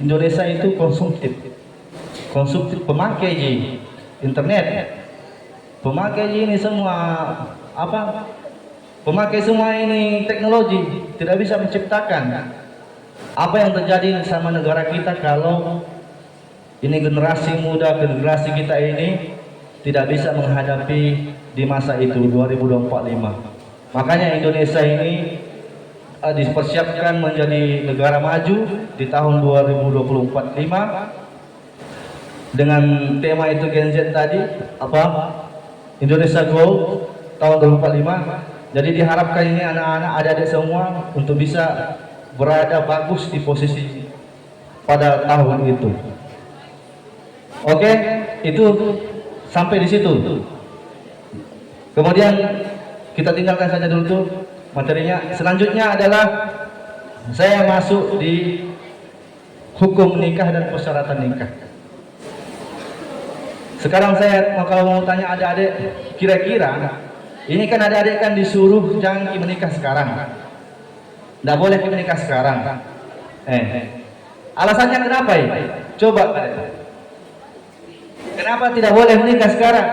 Indonesia itu konsumtif pemakai internet, pemakai ini semua pemakai semua ini teknologi, tidak bisa menciptakan. Apa yang terjadi sama negara kita kalau ini generasi muda, generasi kita ini tidak bisa menghadapi di masa itu 2045. Makanya Indonesia ini dipersiapkan menjadi negara maju di tahun 2045 dengan tema itu Gen Z tadi Indonesia Goal tahun 2045. Jadi diharapkan ini anak-anak adik-adik semua untuk bisa berada bagus di posisi pada tahun itu. Oke, itu sampai di situ. Kemudian kita tinggalkan saja dulu tuh materinya. Selanjutnya adalah saya masuk di hukum nikah dan persyaratan nikah. Sekarang saya kalau mau tanya adik-adik, kira-kira ini kan adik-adik kan disuruh jangan menikah sekarang, tidak boleh menikah sekarang. Alasannya kenapa ya? Coba kenapa tidak boleh menikah sekarang?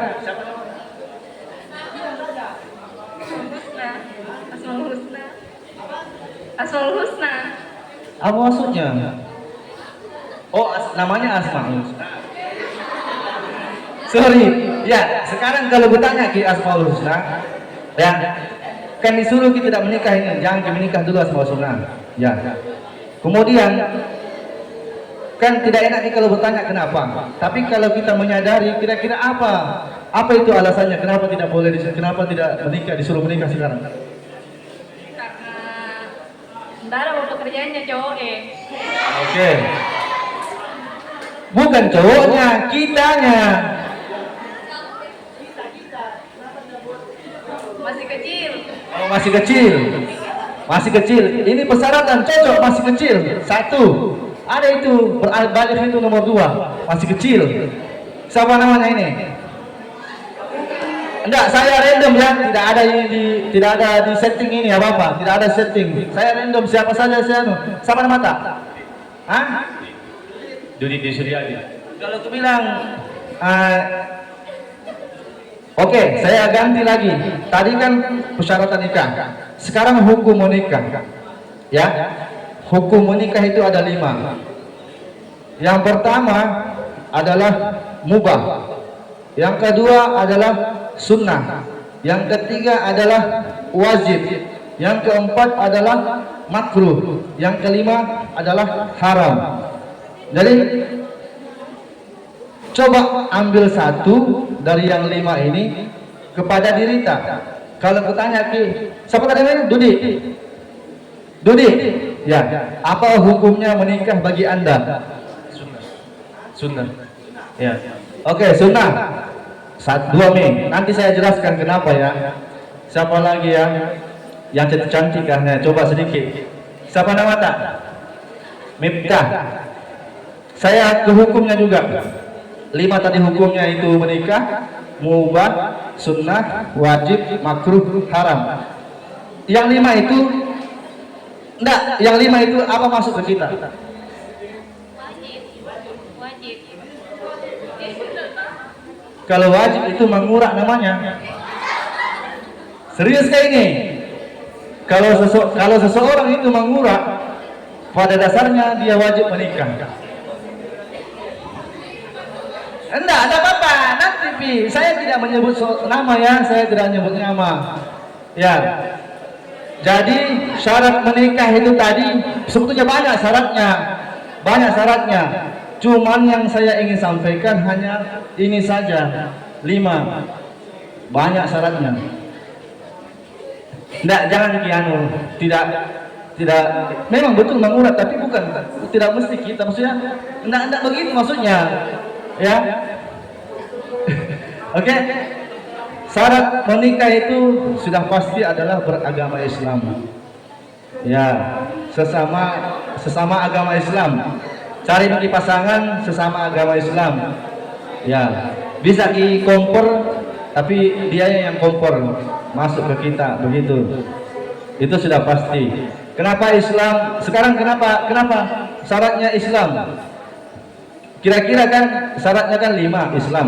Asmaul Husna. Apa maksudnya? Oh, namanya Asmaul Husna. Sorry, ya sekarang kalau bertanya ke Asmaul Husna, ya kan disuruh kita tidak menikah ini, jangan menikah dulu Asmaul Husna. Ya. Kemudian kan tidak enak nih kalau bertanya kenapa. Tapi kalau kita menyadari kira-kira apa itu alasannya kenapa tidak boleh, kenapa tidak menikah, disuruh menikah sekarang? Ntar mau pekerjaannya cowok Oke. Bukan cowoknya, kitanya. masih kecil. Oh, masih kecil. Masih kecil. Ini persyaratan cocok masih kecil. 1. Ada itu balik itu nomor 2. Masih kecil. Siapa namanya ini? Enggak, saya random ya, tidak ada di setting ini apa-apa, tidak ada setting. Saya random siapa saja saya Siapa nama tak? Hah? Dudi Suryadi. Kalau aku bilang oke, saya ganti lagi. Tadi kan persyaratan nikah. Sekarang hukum menikah. Ya. Hukum menikah itu ada 5. Yang pertama adalah mubah. Yang kedua adalah sunnah. Yang ketiga adalah wajib. Yang keempat adalah makruh. Yang kelima adalah haram. Jadi coba ambil satu dari yang 5 ini kepada diri kita. Kalau kutanya siapa tadi namanya? Dudi. Ya. Apa hukumnya menikah bagi Anda? Sunnah. Ya. Oke, sunnah. 2 Mei. Nanti saya jelaskan kenapa ya. Siapa lagi ya? Yang cantik-cantik kan? Coba sedikit. Siapa nama tak? Miftah. Saya ke hukumnya juga. 5 tadi hukumnya itu menikah, mubah, sunnah, wajib, makruh, haram. Yang 5 itu enggak, yang 5 itu apa masuk ke kita? Kalau wajib itu mengurak namanya. Serius kayak ini. Kalau seseorang itu mengurak, pada dasarnya dia wajib menikah. Enggak ada apa-apa. Nanti saya tidak menyebut nama ya, saya tidak menyebut nama. Ya. Jadi syarat menikah itu tadi sebetulnya banyak syaratnya. Cuman yang saya ingin sampaikan hanya ini saja, 5. Banyak syaratnya. Enggak, jangan kianu, tidak memang betul mengurat, tapi bukan tidak mesti kita, maksudnya enggak begitu maksudnya. Ya. Oke. Syarat menikah itu sudah pasti adalah beragama Islam. Ya, sesama agama Islam. Cari bagi pasangan sesama agama Islam. Ya, bisa kompor tapi dia yang kompor masuk ke kita, begitu. Itu sudah pasti. Kenapa Islam? Sekarang kenapa syaratnya Islam? Kira-kira kan syaratnya kan 5 Islam.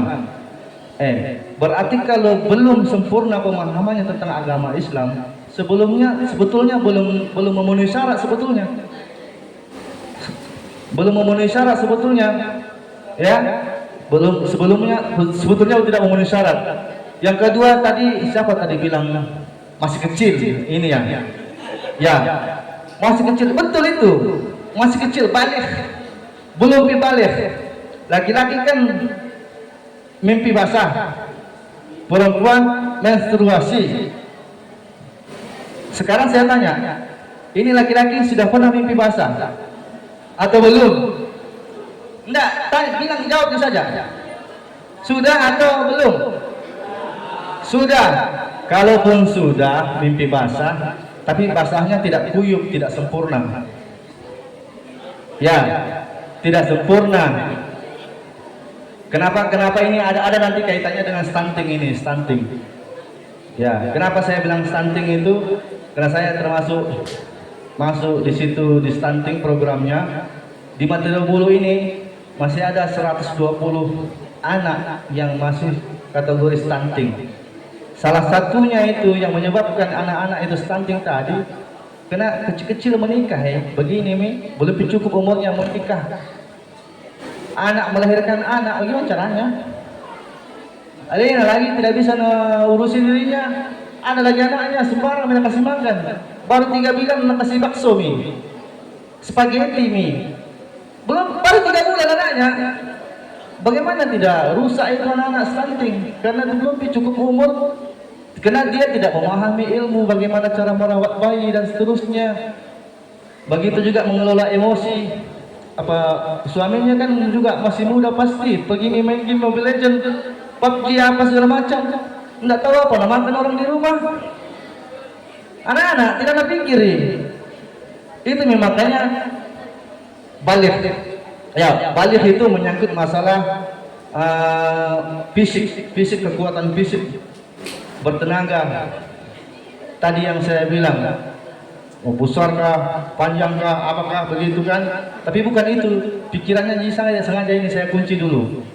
Berarti kalau belum sempurna pemahamannya tentang agama Islam, sebetulnya belum memenuhi syarat sebetulnya. Belum memenuhi syarat sebetulnya. Ya. Sebetulnya tidak memenuhi syarat. Yang kedua tadi siapa tadi bilang masih kecil ini ya. Ya. Masih kecil, betul itu. Masih kecil, balik. Belum dibalik. Laki-laki kan mimpi basah, perempuan menstruasi. Sekarang saya tanya, ini laki-laki sudah pernah mimpi basah atau belum? Enggak, bilang jawab saja. Sudah atau belum? Sudah. Kalaupun sudah mimpi basah, tapi basahnya tidak kuyup, tidak sempurna. Ya, tidak sempurna. Kenapa ini ada nanti kaitannya dengan stunting ini, stunting. Ya, kenapa saya bilang stunting itu? Karena saya masuk di situ di stunting programnya. Di Matero Bulu ini masih ada 120 anak yang masih kategori stunting. Salah satunya itu yang menyebabkan anak-anak itu stunting tadi karena kecil-kecil menikah ya. Begini belum cukup umurnya menikah. Anak melahirkan anak, bagaimana caranya? Ada yang lagi tidak bisa urusin dirinya. Ada lagi anaknya sembarang mereka kasih makan. Baru 3 bulan mereka kasih bakso spaghetti Belum baru 3 bulan anaknya. Bagaimana tidak rusak itu anak-anak stunting? Karena belum cukup umur. Karena dia tidak memahami ilmu bagaimana cara merawat bayi dan seterusnya. Begitu juga mengelola emosi. Suaminya kan juga masih muda pasti pergi main game Mobile Legend, PUBG apa segala macam, enggak tahu apa makan orang di rumah. Anak-anak tidak ada pikir itu makanya balik. Ya, balik itu menyangkut masalah fisik kekuatan fisik bertenaga. Tadi yang saya bilang mau besarkah, panjangkah, apakah begitu kan? Tapi bukan itu. Pikirannya sengaja ini saya kunci dulu.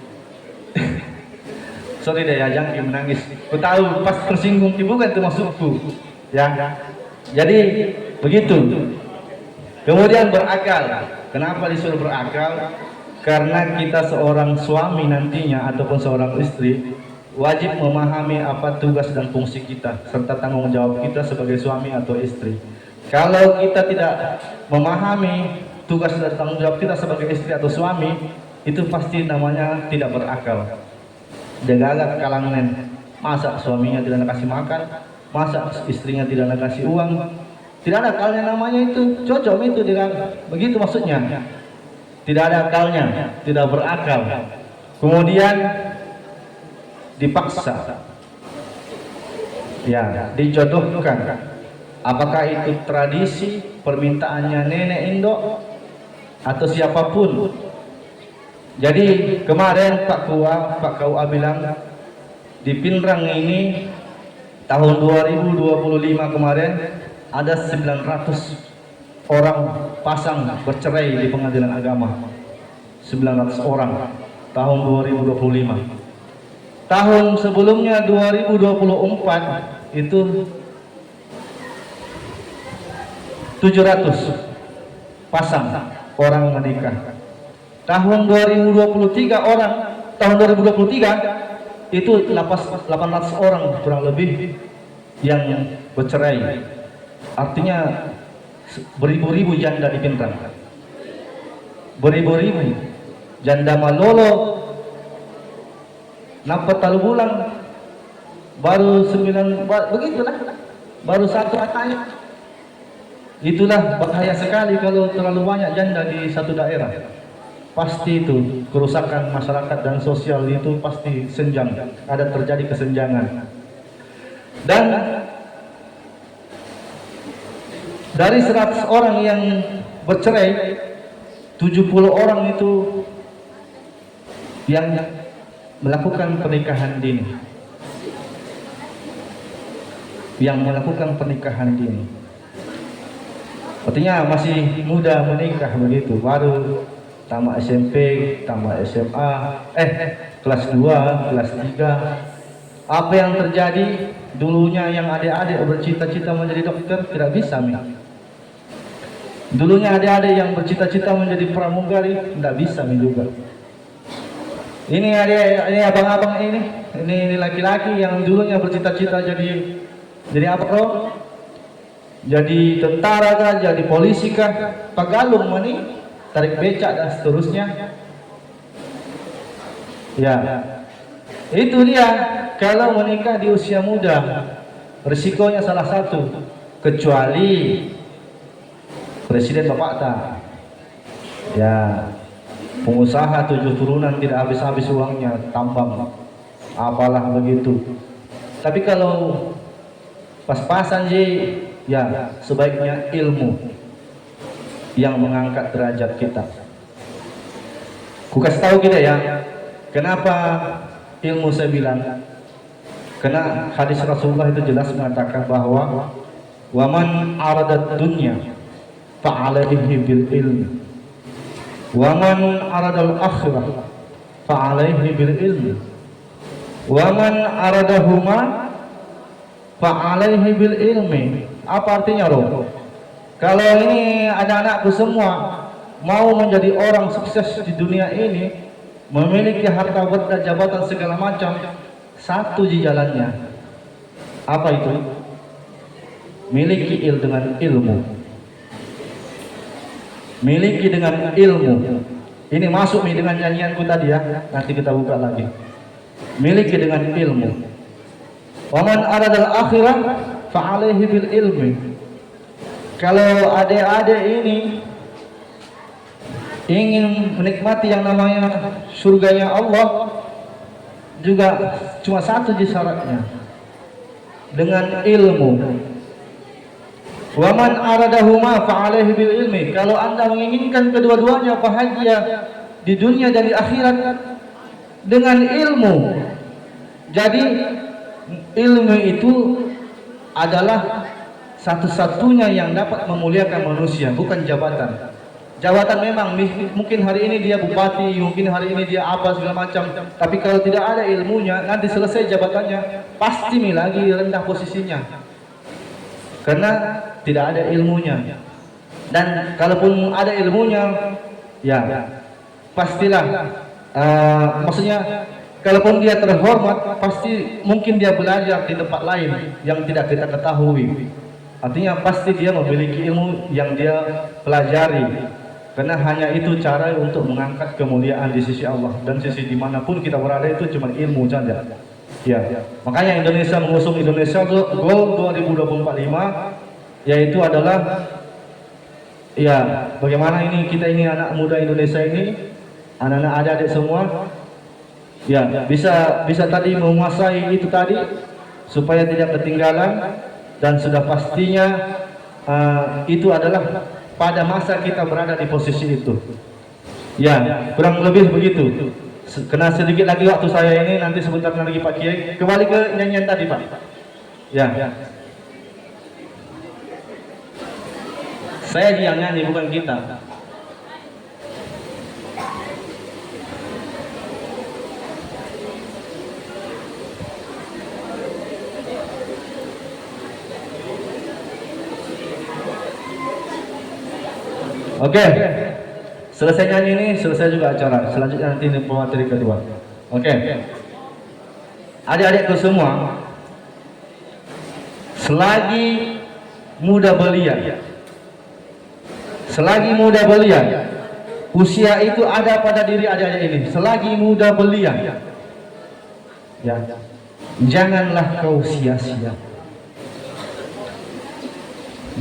Sorry deh ya, jangan menangis. Ku tahu pas tersinggung bukan itu maksudku. Ya. Jadi begitu. Kemudian berakal. Kenapa disuruh berakal? Karena kita seorang suami nantinya ataupun seorang istri wajib memahami apa tugas dan fungsi kita serta tanggung jawab kita sebagai suami atau istri. Kalau kita tidak memahami tugas dan tanggung jawab kita sebagai istri atau suami, itu pasti namanya tidak berakal. Jaga kalangan. Masa suaminya tidak kasih makan, masa istrinya tidak kasih uang, tidak ada akalnya namanya itu. Cocok itu dengan begitu maksudnya. Tidak ada akalnya, tidak berakal. Kemudian dipaksa. Ya, dijodohkan. Apakah itu tradisi permintaannya nenek induk atau siapapun. Jadi kemarin Pak KUA bilang di Pinrang ini tahun 2025 kemarin ada 900 orang pasang bercerai di pengadilan agama. 900 orang tahun 2025. Tahun sebelumnya 2024 itu 700 pasang orang menikah. Tahun 2023 itu 800 orang kurang lebih yang bercerai. Artinya beribu-ribu janda dipintang. Beribu-ribu janda malolo nampak talu bulan baru 9 begitulah, baru 1 anaknya. Itulah bahaya sekali kalau terlalu banyak janda di satu daerah. Pasti itu kerusakan masyarakat dan sosial itu pasti senjang, ada terjadi kesenjangan. Dan dari 100 orang yang bercerai, 70 orang itu yang melakukan pernikahan dini. Yang melakukan pernikahan dini. Artinya masih muda menikah begitu, baru tamat SMP, tamat SMA, kelas 2, kelas 3. Apa yang terjadi? Dulunya yang adik-adik bercita-cita menjadi dokter tidak bisa, Dulunya adik-adik yang bercita-cita menjadi pramugari tidak bisa juga. Ini adik, ini abang-abang ini laki-laki yang dulunya bercita-cita jadi apa bro? Jadi tentara kah, jadi polisi kah, pagalung mani, tarik becak dan seterusnya. Ya, itu dia. Kalau menikah di usia muda, risikonya salah satu, kecuali presiden bapak tak, ya pengusaha 7 turunan tidak habis-habis uangnya, tambang, apalah begitu. Tapi kalau pas-pasan ya sebaiknya ilmu yang mengangkat derajat kita. Ku kasih tahu kita ya, kenapa ilmu saya bilang? Karena hadis Rasulullah itu jelas mengatakan bahwa waman aradat dunya fa'alaihi bil ilmi waman aradal akhirah fa'alaihi bil ilmi waman aradahuma fa'alaihi bil ilmi. Apa artinya loh? Kalau ini ada anakku semua mau menjadi orang sukses di dunia ini, memiliki harta benda, jabatan segala macam, satu di jalannya. Apa itu? Miliki dengan ilmu. Miliki dengan ilmu. Ini masuk dengan nyanyianku tadi ya. Nanti kita buka lagi. Miliki dengan ilmu. Waman aradal akhirah fa'alaihi bil ilmi. Kalau adik-adik ini ingin menikmati yang namanya surganya Allah, juga cuma satu syaratnya, dengan ilmu. Waman aradahuma fa'alaihi bil ilmi. Kalau anda menginginkan kedua-duanya bahagia di dunia dan di akhirat, dengan ilmu. Jadi ilmu itu adalah satu-satunya yang dapat memuliakan manusia, bukan jabatan. Jabatan memang mungkin hari ini dia bupati, mungkin hari ini dia apa segala macam, tapi kalau tidak ada ilmunya, nanti selesai jabatannya pasti lagi rendah posisinya, karena tidak ada ilmunya. Dan kalaupun ada ilmunya, ya pastilah maksudnya kalaupun dia terhormat, pasti mungkin dia belajar di tempat lain yang tidak kita ketahui. Artinya pasti dia memiliki ilmu yang dia pelajari, karena hanya itu cara untuk mengangkat kemuliaan di sisi Allah, dan sisi dimanapun kita berada itu cuma ilmu saja. Ya, makanya Indonesia mengusung Indonesia Goal 2045, yaitu adalah ya bagaimana kita ini anak muda Indonesia ini, anak-anak adik-adik semua, ya bisa tadi menguasai itu tadi supaya tidak ketinggalan. Dan sudah pastinya itu adalah pada masa kita berada di posisi itu. Ya, kurang lebih begitu. Kena sedikit lagi waktu saya ini, nanti sebentar lagi Pak Kiai. Kembali ke nyanyian tadi Pak. Ya. Saya yang nyanyi, bukan kita. Oke. Selesai nyanyi ini, selesai juga acara. Selanjutnya nanti ini pemateri kedua. Oke. Adik-adikku semua, selagi muda belia, selagi muda belia, usia itu ada pada diri adik-adik ini. Selagi muda belia, ya, janganlah kau sia-sia.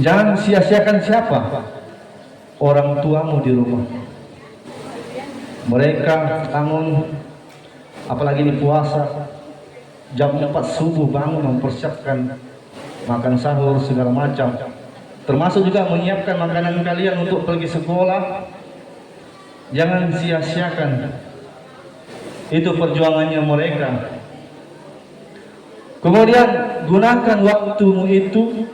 Jangan sia-siakan siapa? Orang tuamu di rumah. Mereka bangun, apalagi di puasa, jam 4 subuh bangun mempersiapkan makan sahur segala macam, termasuk juga menyiapkan makanan kalian untuk pergi sekolah. Jangan sia-siakan, itu perjuangannya mereka. Kemudian gunakan waktumu itu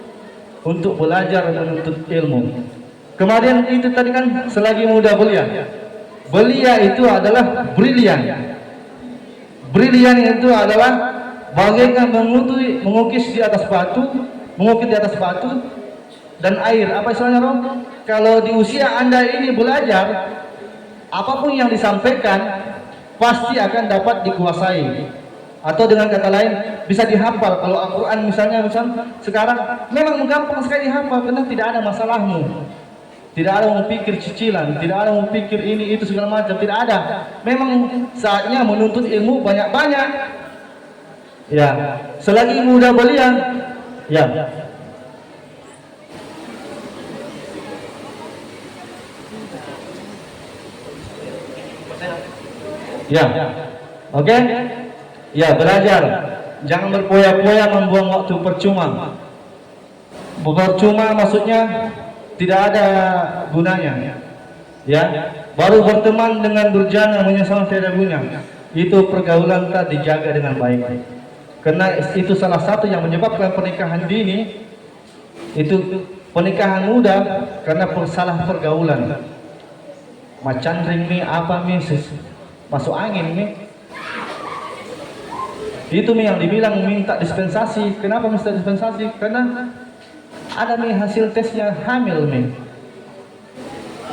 untuk belajar dan menuntut ilmu. Kemudian itu tadi kan selagi muda belia. Belia itu adalah brilian. Brilian itu adalah bagaikan mengukis di atas batu, mengukis di atas batu dan air. Apa istilahnya, Roh? Kalau di usia Anda ini belajar, apapun yang disampaikan pasti akan dapat dikuasai. Atau dengan kata lain bisa dihafal. Kalau Al-Quran misalnya sekarang memang gampang sekali dihafal karena tidak ada masalahmu. Tidak ada yang pikir cicilan, tidak ada yang pikir ini itu segala macam, tidak ada. Memang saatnya menuntut ilmu banyak-banyak. Ya, selagi muda belia, ya. Ya. Oke? Ya, belajar. Jangan berpoya-poya membuang waktu percuma. Percuma maksudnya tidak ada gunanya. Ya, baru berteman dengan durjana menyesal tidak guna. Itu pergaulan tak dijaga dengan baik. Karena itu salah satu yang menyebabkan pernikahan dini. Itu pernikahan muda karena salah pergaulan. Macan ring nih apa nih masuk angin nih. Itu nih yang dibilang minta dispensasi. Kenapa minta dispensasi? Karena ada nih hasil tesnya hamil nih.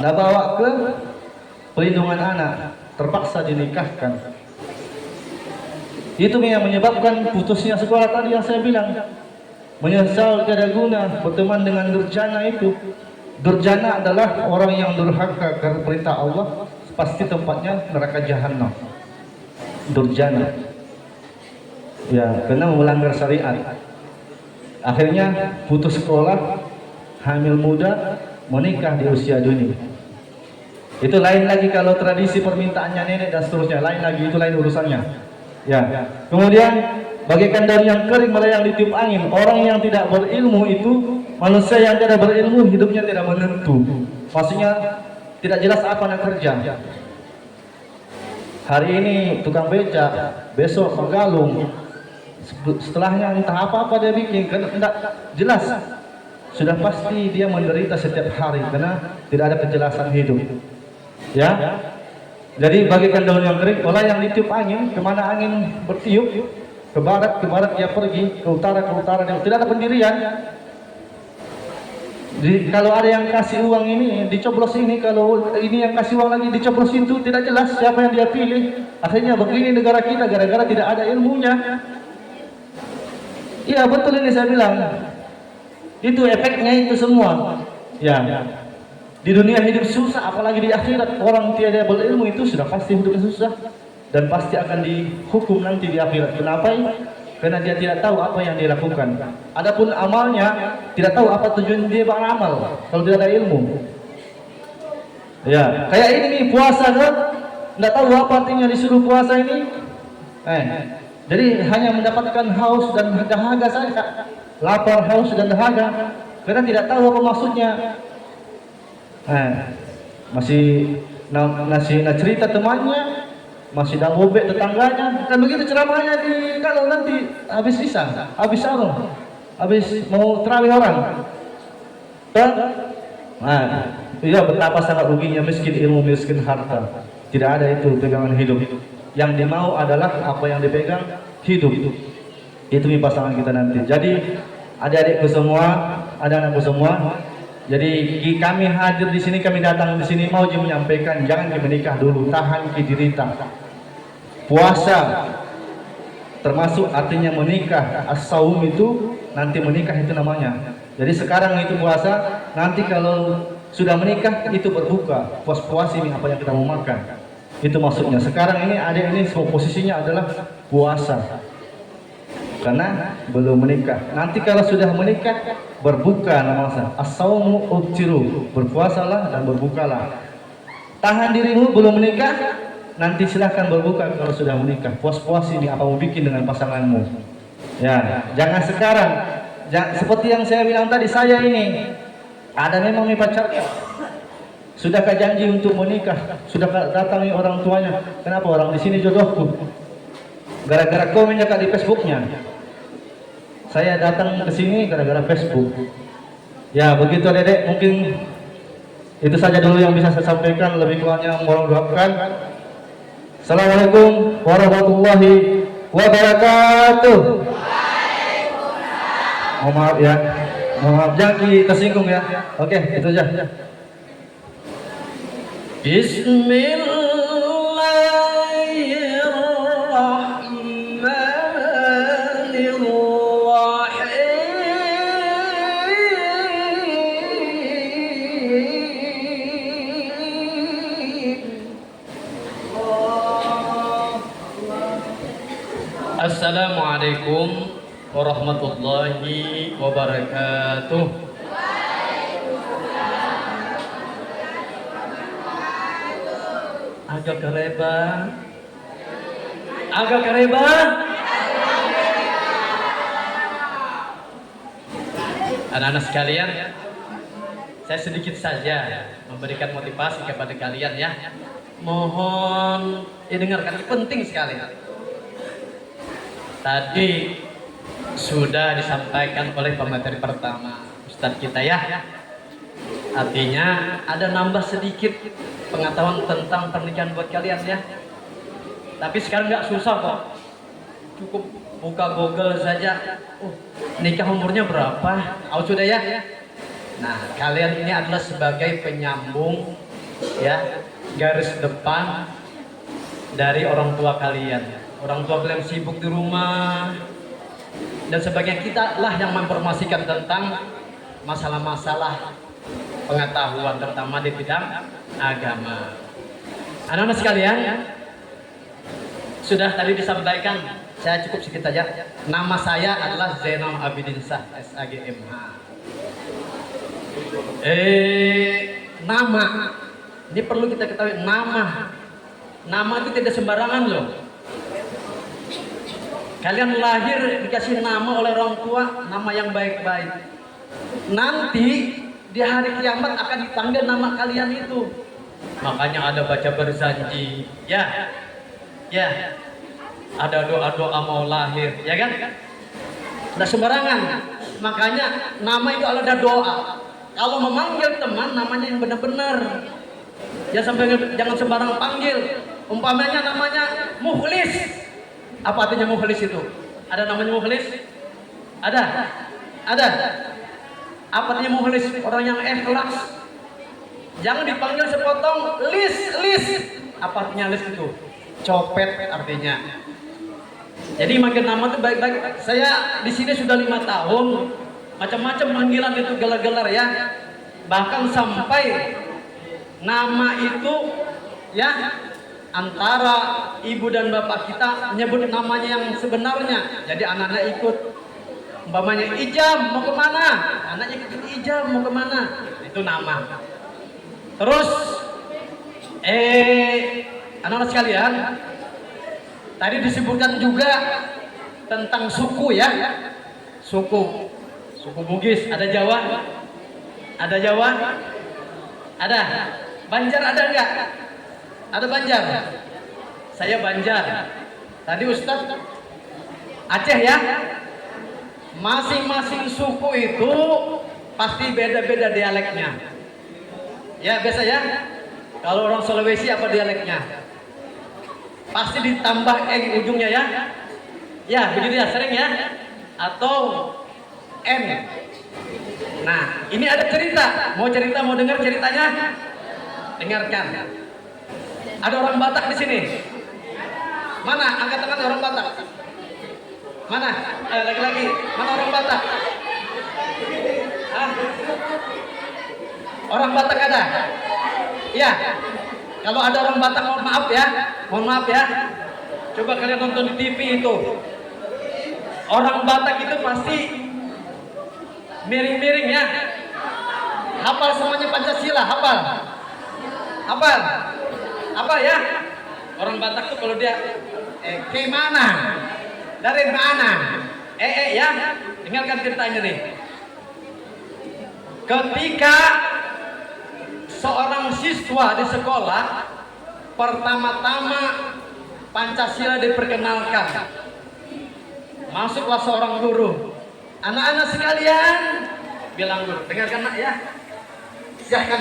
Nah, bawa ke perlindungan anak, terpaksa dinikahkan. Itu nih yang menyebabkan putusnya sekolah tadi yang saya bilang. Menyesal tiada guna berteman dengan durjana itu. Durjana adalah orang yang durhaka karena perintah Allah, pasti tempatnya neraka jahanam. Durjana. Ya, karena melanggar syariat. Akhirnya putus sekolah, hamil muda, menikah di usia dini. Itu lain lagi kalau tradisi permintaannya nenek dan seterusnya, lain lagi, itu lain urusannya. Ya. Kemudian bagaikan daun yang kering melayang di tiup angin. Orang yang tidak berilmu itu, manusia yang tidak berilmu hidupnya tidak menentu. Maksudnya tidak jelas apa nak kerja. Hari ini tukang becak, besok penggalung. Setelahnya entah apa-apa dia bikin, karena tidak jelas. Sudah pasti dia menderita setiap hari karena tidak ada kejelasan hidup. Ya, jadi bagikan daun yang kering, olah yang ditiup angin, kemana angin bertiup, ke barat dia pergi, ke utara dia, tidak ada pendirian. Jadi, kalau ada yang kasih uang ini, dicoblos ini, kalau ini yang kasih uang lagi dicoblos itu, tidak jelas siapa yang dia pilih. Akhirnya begini negara kita gara-gara tidak ada ilmunya. Iya betul ini saya bilang. Itu efeknya itu semua. Ya. Di dunia hidup susah, apalagi di akhirat. Orang tiada berilmu itu sudah pasti hidupnya susah dan pasti akan dihukum nanti di akhirat. Kenapa? Karena dia tidak tahu apa yang dia lakukan. Adapun amalnya tidak tahu apa tujuan dia beramal kalau tidak ada ilmu. Ya, kayak ini nih puasa kan? Tidak tahu apa artinya disuruh puasa ini. Jadi hanya mendapatkan haus dan dahaga saja, lapar, haus dan dahaga, karena tidak tahu apa maksudnya. Masih cerita temannya, masih dah bobek tetangganya, kan begitu ceramahnya di kalau nanti habis isya, habis sarung, habis mau terawih orang. Iya betapa sangat ruginya miskin ilmu, miskin harta. Tidak ada itu pegangan hidup. Yang dimau adalah apa yang dipegang hidup. Itu nih pasangan kita nanti. Jadi adik-adikku semua, anak-anakku semua, Jadi kami hadir di sini, kami datang di sini mau menyampaikan jangan menikah dulu, tahan dirita. Puasa termasuk artinya menikah. As-saum itu nanti menikah itu namanya. Jadi sekarang itu puasa, nanti kalau sudah menikah itu berbuka, puas-puas ini apa yang kita mau makan. Itu maksudnya. Sekarang ini adik ini posisinya adalah puasa. Karena belum menikah. Nanti kalau sudah menikah berbuka namanya. As-saumu ubtiru, berpuasalah dan berbukalah. Tahan dirimu belum menikah, nanti silahkan berbuka kalau sudah menikah. Puas-puas ini apa mau bikin dengan pasanganmu. Ya, jangan sekarang. Seperti yang saya bilang tadi, saya ini ada memang pacarnya. Sudahkah janji untuk menikah? Sudahkah datangi orang tuanya? Kenapa orang di sini jodohku? Gara-gara komennya kak di Facebooknya. Saya datang ke sini gara-gara Facebook. Ya begitu Dedek, mungkin itu saja dulu yang bisa saya sampaikan. Lebih kurangnya mohon doakan. Assalamualaikum warahmatullahi wabarakatuh. Mohon maaf ya, mohon maaf jangan tersinggung ya. Oke, itu aja. Assalamualaikum warahmatullahi wabarakatuh. Agak kereba. Anak-anak sekalian, saya sedikit saja memberikan motivasi kepada kalian ya. Mohon didengarkan, penting sekali. Tadi sudah disampaikan oleh pemateri pertama Ustadz kita ya. Artinya ada nambah sedikit pengetahuan tentang pernikahan buat kalian ya. Tapi sekarang nggak susah kok. Cukup buka Google saja. Nikah umurnya berapa? Sudah ya. Nah, kalian ini adalah sebagai penyambung ya, garis depan dari orang tua kalian. Orang tua kalian sibuk di rumah dan sebagainya, kita lah yang mempromosikan tentang masalah-masalah pengetahuan terutama di bidang agama. Anak-anak sekalian, sudah tadi disampaikan, saya cukup sedikit saja. Nama saya adalah Zainal Abidin Shah, SAGMH. Nama ini perlu kita ketahui, nama itu tidak sembarangan loh. Kalian lahir dikasih nama oleh orang tua, nama yang baik-baik. Nanti di hari kiamat akan dipanggil nama kalian itu. Makanya ada baca berjanji, ya. Ada doa-doa mau lahir, ya kan? Nah sembarangan. Makanya nama itu ada doa. Kalau memanggil teman, namanya yang benar-benar. Jangan sembarang panggil. Umpamanya namanya Mukhlis. Apa artinya mukhlis itu? Ada namanya mukhlis? Ada. Apa artinya mukhlis? Orang yang ikhlas. Jangan dipanggil sepotong lis. Apa artinya lis itu? Copet artinya. Jadi makin nama itu baik-baik. Saya di sini sudah 5 tahun. Macam-macam panggilan itu gelar-gelar ya. Bahkan sampai nama itu ya, antara ibu dan bapak kita menyebut namanya yang sebenarnya. Jadi anak-anak ikut. Umpamanya Ijam mau kemana? Anaknya ikut Ijam mau kemana? Itu nama. Terus anak-anak sekalian, tadi disebutkan juga tentang suku ya. Suku Bugis, ada Jawa? Ada. Banjar ada enggak? Ada Banjar. Saya Banjar. Tadi Ustadz Aceh ya. Masing-masing suku itu pasti beda-beda dialeknya. Ya biasa ya. Kalau orang Sulawesi apa dialeknya? Pasti ditambah ujungnya ya. Ya begitu ya, sering ya. Atau N. Nah, ini ada cerita. Mau cerita, mau dengar ceritanya? Dengarkan. Ada orang Batak di sini. Mana? Angkat tangan orang Batak. Mana? Lagi-lagi. Mana orang Batak? Hah? Orang Batak ada? Iya. Kalau ada orang Batak, mohon maaf ya. Mohon maaf ya. Coba kalian nonton di TV itu. Orang Batak itu pasti miring-miring ya. Hafal semuanya Pancasila, hafal. Hafal. Hafal ya. Orang Batak tuh kalau dia ke mana? Dari mana? Ya. Dengarkan ceritanya nih. Ketika seorang siswa di sekolah pertama-tama Pancasila diperkenalkan, masuklah seorang guru. Anak-anak sekalian, bilang guru, dengarkan nak ya. Siapkan